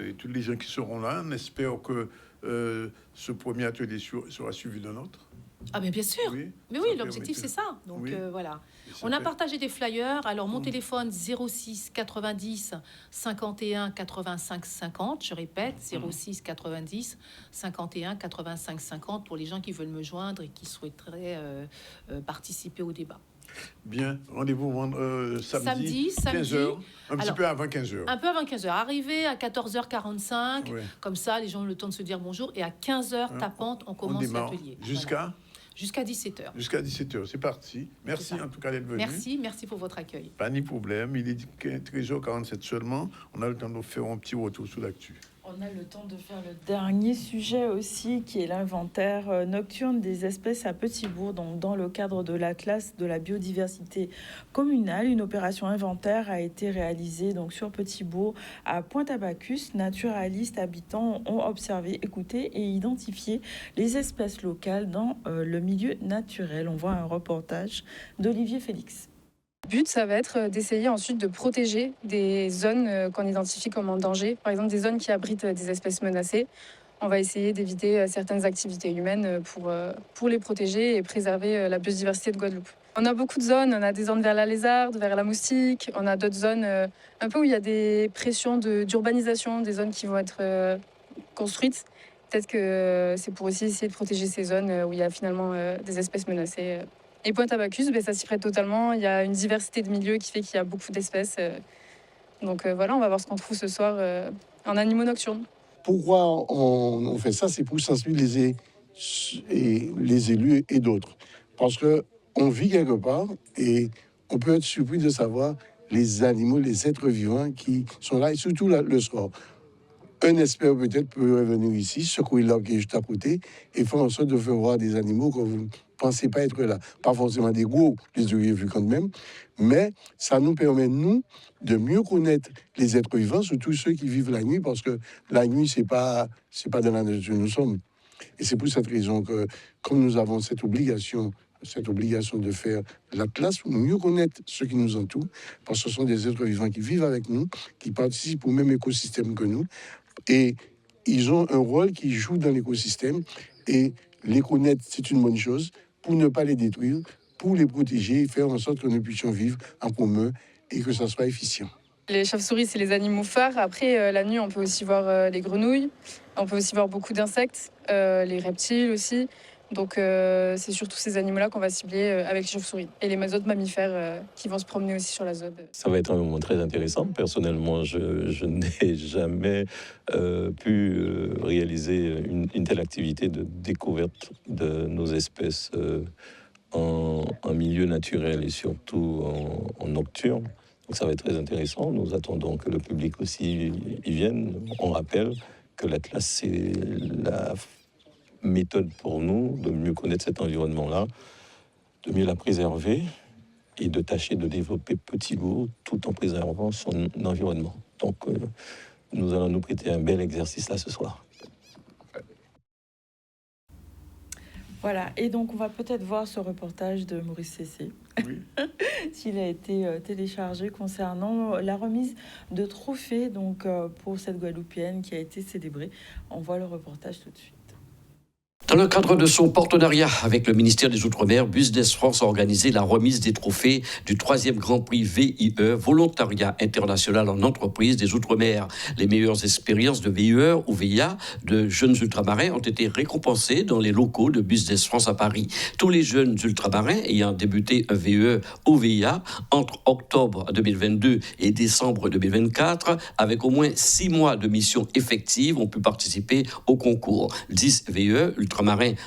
et tous les gens qui seront là. On espère que ce premier atelier sera suivi d'un autre. Ah mais bien sûr, Oui, mais ça oui, permet l'objectif de- c'est ça. Donc Oui. voilà, Et ça on a fait- partagé des flyers. Alors mon téléphone 06 90 51 85 50. Je répète 06 90 51 85 50 pour les gens qui veulent me joindre et qui souhaiteraient participer au débat. Bien, rendez-vous samedi, Samedi, 15h, un petit Alors, peu avant 15h. Un peu avant 15h. Arrivé à 14h45, Oui. comme ça les gens ont le temps de se dire bonjour. Et à 15h tapante, on commence démarre. l'atelier. Jusqu'à Voilà. Jusqu'à 17h. Jusqu'à 17h, c'est parti. Merci en tout cas d'être venu. Merci pour votre accueil. Pas ni problème, il est 13h47 seulement. On a le temps de faire un petit retour sur l'actu. On a le temps de faire le dernier sujet aussi, qui est l'inventaire nocturne des espèces à Petit-Bourg. Donc, dans le cadre de la classe de la biodiversité communale, une opération inventaire a été réalisée donc sur Petit-Bourg à Pointe-à-Bacchus. Naturalistes habitants ont observé, écouté et identifié les espèces locales dans le milieu naturel. On voit un reportage d'Olivier Félix. Le but, ça va être d'essayer ensuite de protéger des zones qu'on identifie comme en danger, par exemple des zones qui abritent des espèces menacées. On va essayer d'éviter certaines activités humaines pour les protéger et préserver la biodiversité de Guadeloupe. On a beaucoup de zones, on a des zones vers la lézarde, vers la moustique, on a d'autres zones un peu où il y a des pressions d'urbanisation, des zones qui vont être construites. Peut-être que c'est pour aussi essayer de protéger ces zones où il y a finalement des espèces menacées. Et Pointe-à-Bacchus, ça s'y prête totalement. Il y a une diversité de milieux qui fait qu'il y a beaucoup d'espèces. Donc voilà, on va voir ce qu'on trouve ce soir en animaux nocturnes. Pourquoi on fait ça? C'est pour sensibiliser les élus et d'autres. Parce qu'on vit quelque part et on peut être surpris de savoir les animaux, les êtres vivants qui sont là, et surtout le soir. Un expert peut-être peut revenir ici, secouer l'arbre qui est juste à côté et faire en sorte de faire voir des animaux que vous ne pensez pas être là. Pas forcément des gros, les auriez vus quand même, mais ça nous permet, nous, de mieux connaître les êtres vivants, surtout ceux qui vivent la nuit, parce que la nuit, c'est pas dans la nature où nous sommes. Et c'est pour cette raison que, comme nous avons cette obligation de faire l'atlas pour mieux connaître ceux qui nous entourent, parce que ce sont des êtres vivants qui vivent avec nous, qui participent au même écosystème que nous, et ils ont un rôle qu'ils jouent dans l'écosystème, et les connaître, c'est une bonne chose, pour ne pas les détruire, pour les protéger et faire en sorte que nous puissions vivre en commun et que ça soit efficient. Les chauves-souris, c'est les animaux phares. Après, la nuit, on peut aussi voir les grenouilles. On peut aussi voir beaucoup d'insectes, les reptiles aussi. Donc, c'est surtout ces animaux-là qu'on va cibler avec les chauves-souris. Et les autres mammifères qui vont se promener aussi sur la zone. Ça va être un moment très intéressant. Personnellement, je n'ai jamais pu réaliser une telle activité de découverte de nos espèces en milieu naturel et surtout en nocturne. Donc ça va être très intéressant. Nous attendons que le public aussi y vienne. On rappelle que l'Atlas, c'est la méthode pour nous de mieux connaître cet environnement-là, de mieux la préserver et de tâcher de développer Petit Goût tout en préservant son environnement. Donc, nous allons nous prêter un bel exercice là ce soir. Voilà, et donc on va peut-être voir ce reportage de Maurice Cessé, s'il a été téléchargé concernant la remise de trophées donc, pour cette Guadeloupéenne qui a été célébrée. On voit le reportage tout de suite. Dans le cadre de son partenariat avec le ministère des Outre-mer, Business France a organisé la remise des trophées du 3e Grand Prix VIE, Volontariat International en Entreprise des Outre-mer. Les meilleures expériences de VIE ou VIA de jeunes ultramarins ont été récompensées dans les locaux de Business France à Paris. Tous les jeunes ultramarins ayant débuté un VIE ou VIA entre octobre 2022 et décembre 2024, avec au moins 6 mois de mission effective, ont pu participer au concours. 10 VIE ultramarins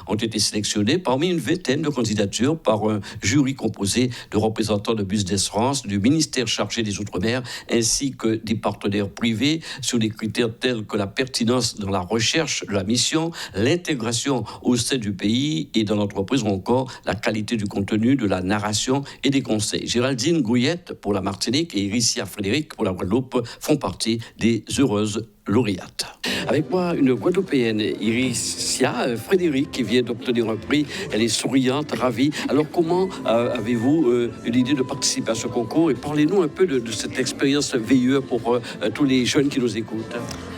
ont été sélectionnés parmi une vingtaine de candidatures par un jury composé de représentants de Business France, du ministère chargé des Outre-mer, ainsi que des partenaires privés sur des critères tels que la pertinence dans la recherche de la mission, l'intégration au sein du pays et dans l'entreprise ou encore la qualité du contenu, de la narration et des conseils. Géraldine Gouillette pour la Martinique et Iricia Frédéric pour la Guadeloupe font partie des heureuses lauréate. Avec moi, une Guadeloupéenne, Iricia Frédéric, qui vient d'obtenir un prix. Elle est souriante, ravie. Alors, comment avez-vous une idée de participer à ce concours? Et parlez-nous un peu de cette expérience VIE pour tous les jeunes qui nous écoutent.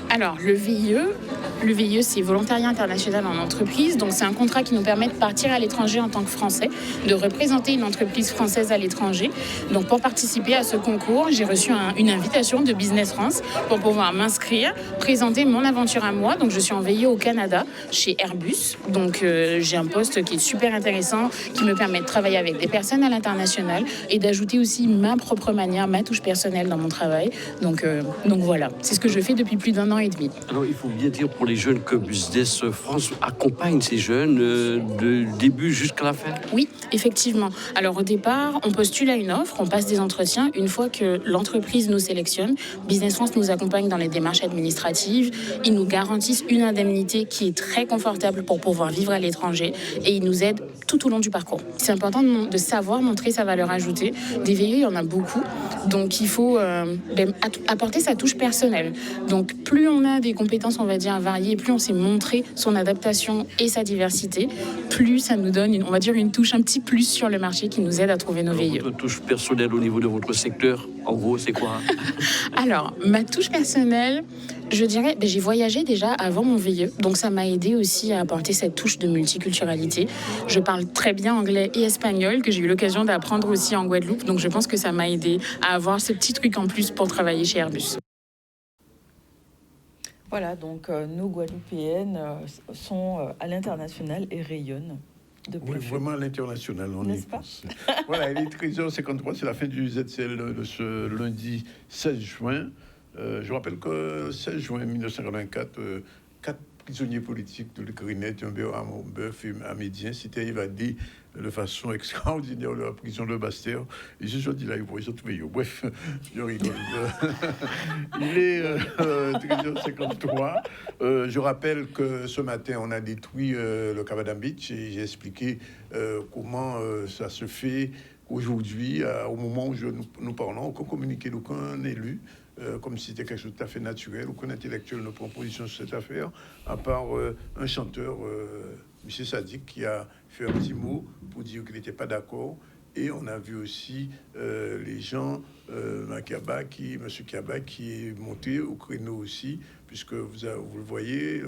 Alors, le VIE, c'est Volontariat International en Entreprise. Donc, c'est un contrat qui nous permet de partir à l'étranger en tant que Français, de représenter une entreprise française à l'étranger. Donc, pour participer à ce concours, j'ai reçu une invitation de Business France pour pouvoir m'inscrire, présenter mon aventure à moi. Donc, je suis en VIE au Canada, chez Airbus. Donc, j'ai un poste qui est super intéressant, qui me permet de travailler avec des personnes à l'international et d'ajouter aussi ma propre manière, ma touche personnelle dans mon travail. Donc voilà, c'est ce que je fais depuis plus d'1 an et demi. Alors, il faut bien dire pour les jeunes que Business France accompagne ces jeunes de début jusqu'à la fin. Oui, effectivement. Alors, au départ, on postule à une offre, on passe des entretiens. Une fois que l'entreprise nous sélectionne, Business France nous accompagne dans les démarches administratives. Ils nous garantissent une indemnité qui est très confortable pour pouvoir vivre à l'étranger et ils nous aident tout au long du parcours. C'est important de savoir montrer sa valeur ajoutée. Des VIE, il y en a beaucoup. Donc, il faut apporter sa touche personnelle. Donc, plus on a des compétences, on va dire, variées, plus on sait montrer son adaptation et sa diversité, plus ça nous donne, on va dire, une touche un petit plus sur le marché qui nous aide à trouver nos VIE. Votre touche personnelle au niveau de votre secteur, en gros, c'est quoi? Alors, ma touche personnelle, je dirais, j'ai voyagé déjà avant mon VIE, donc ça m'a aidé aussi à apporter cette touche de multiculturalité. Je parle très bien anglais et espagnol, que j'ai eu l'occasion d'apprendre aussi en Guadeloupe, donc je pense que ça m'a aidé à avoir ce petit truc en plus pour travailler chez Airbus. Voilà, donc nos Guadeloupéennes sont à l'international et rayonnent. Oui, vraiment à l'international. N'est-ce pas? Voilà, il est 13h53, c'est la fin du ZCL de ce lundi 16 juin. Je rappelle que 16 juin 1984, 4 prisonniers politiques de l'Ukraine, un bœuf et un médien, s'étaient évadés de façon extraordinaire de la prison de Bastère. Et je dis là, ils ont trouvé. Bref, je rigole. Il est 13h53. Je rappelle que ce matin, on a détruit le Cabana Beach et j'ai expliqué comment ça se fait aujourd'hui, au moment où nous parlons, aucun communiqué d'aucun élu. Comme si c'était quelque chose de tout à fait naturel, aucun intellectuel ne prend position sur cette affaire, à part un chanteur, M. Sadik, qui a fait un petit mot pour dire qu'il n'était pas d'accord. Et on a vu aussi les gens, M. Kiaba qui est monté au créneau aussi, puisque vous le voyez,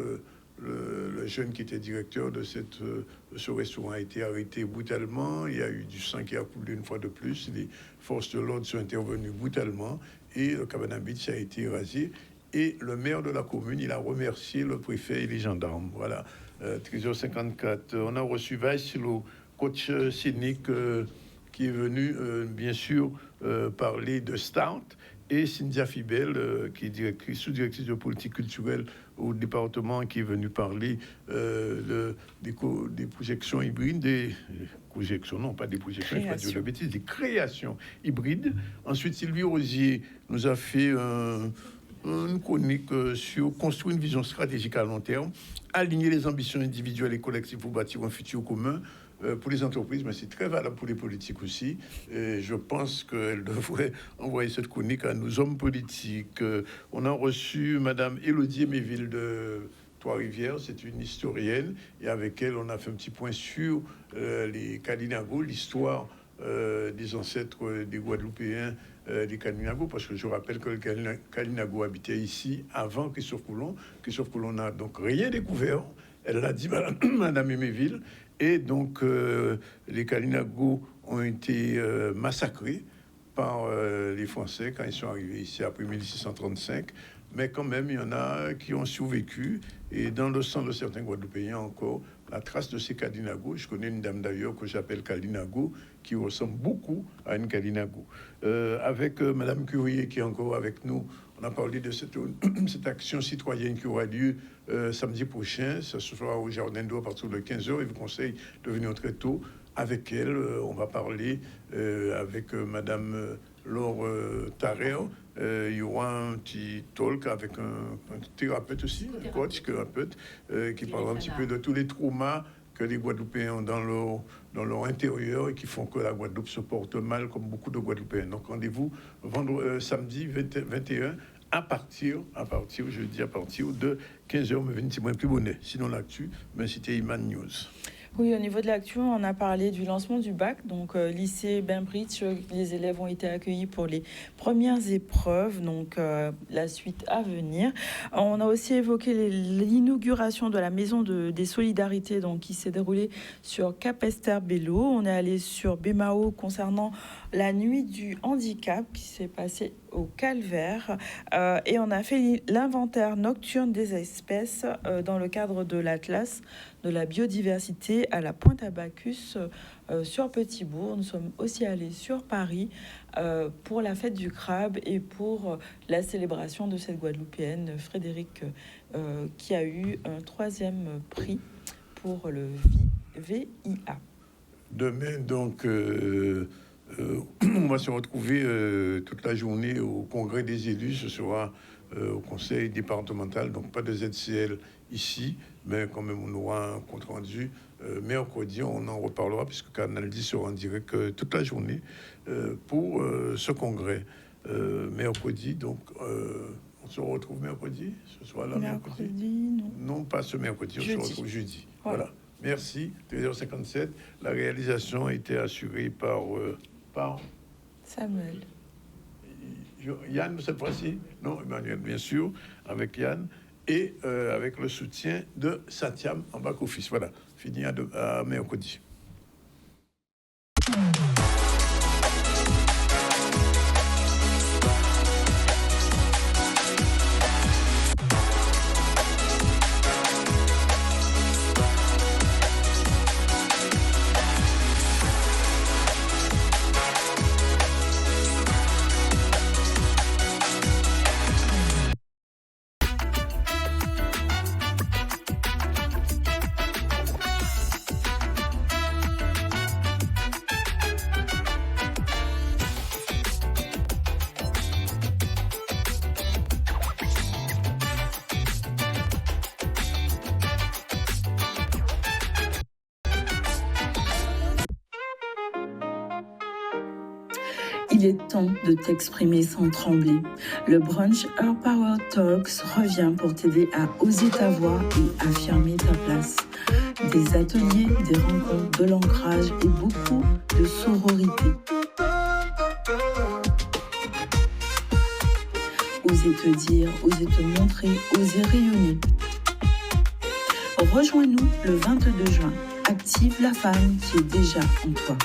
le jeune qui était directeur de ce restaurant a été arrêté brutalement. Il y a eu du sang qui a coulé une fois de plus. Les forces de l'ordre sont intervenues brutalement. Et le Cabana Beach a été rasé. Et le maire de la commune, il a remercié le préfet et les gendarmes. Voilà, 13h54. On a reçu Vice, le coach scénique qui est venu, bien sûr, parler de Start. Et Cynthia Fibel, qui est sous-directrice de politique culturelle au département, qui est venue parler des projections hybrides, des créations hybrides. Ensuite, Sylvie Rosier nous a fait une chronique sur construire une vision stratégique à long terme, aligner les ambitions individuelles et collectives pour bâtir un futur commun. Pour les entreprises, mais c'est très valable pour les politiques aussi. Et je pense qu'elle devrait envoyer cette chronique à nos hommes politiques. On a reçu Madame Élodie Méville de Trois-Rivières, c'est une historienne, et avec elle, on a fait un petit point sur les Kalinago, l'histoire des ancêtres des Guadeloupéens des Kalinago, parce que je rappelle que le Kalinago habitait ici avant Christophe Colomb. Christophe Colomb n'a donc rien découvert. Elle l'a dit, Madame Méville. Et donc, les Kalinago ont été massacrés par les Français quand ils sont arrivés ici après 1635. Mais quand même, il y en a qui ont survécu. Et dans le sang de certains Guadeloupéens encore, la trace de ces Kalinago. Je connais une dame d'ailleurs que j'appelle Kalinago, qui ressemble beaucoup à une Kalinago. Avec Madame Courrier qui est encore avec nous, on a parlé de cette action citoyenne qui aura lieu samedi prochain. Ça se fera au Jardin d'eau à partir de 15h. Et vous conseille de venir très tôt. Avec elle, on va parler avec Madame Laure Tarrer. Il y aura un petit talk avec un thérapeute aussi, un coach thérapeute, qui parlera un petit peu de tous les traumas que les Guadeloupéens ont dans leur intérieur et qui font que la Guadeloupe se porte mal, comme beaucoup de Guadeloupéens. Donc rendez-vous samedi 21 à partir de 15h, mais 20 moins plus bonnet. Sinon l'actu, mais c'était Iman News. Oui, au niveau de l'actu, on a parlé du lancement du bac. Donc, lycée Bainbridge, les élèves ont été accueillis pour les premières épreuves. Donc, la suite à venir. On a aussi évoqué l'inauguration de la Maison des Solidarités, donc, qui s'est déroulée sur Cap-Esther-Bello. On est allé sur Bémao concernant la nuit du handicap qui s'est passée au Calvaire. Et on a fait l'inventaire nocturne des espèces dans le cadre de l'Atlas de la biodiversité à la Pointe-à-Bacchus sur Petit-Bourg. Nous sommes aussi allés sur Paris pour la fête du crabe et pour la célébration de cette Guadeloupéenne, Frédéric, qui a eu un 3e prix pour le VIA. Demain, donc, on va se retrouver toute la journée au congrès des élus. Ce sera au conseil départemental, donc pas de ZCL ici, mais quand même on aura un compte rendu. Mercredi, on en reparlera puisque Canal 10 sera en direct toute la journée pour ce congrès. Mercredi, donc on se retrouve mercredi, ce soir là mercredi. Non, pas ce mercredi, on se retrouve jeudi. Voilà. Merci. 13h57. La réalisation a été assurée par Samuel. Yann, cette fois-ci? Non, Emmanuel, bien sûr, avec Yann. Et avec le soutien de Satiam en back-office. Voilà, fini à mercredi. Il est temps de t'exprimer sans trembler. Le brunch Her Power Talks revient pour t'aider à oser ta voix et affirmer ta place. Des ateliers, des rencontres, de l'ancrage et beaucoup de sororité. Oser te dire, oser te montrer, oser rayonner. Rejoins-nous le 22 juin. Active la femme qui est déjà en toi.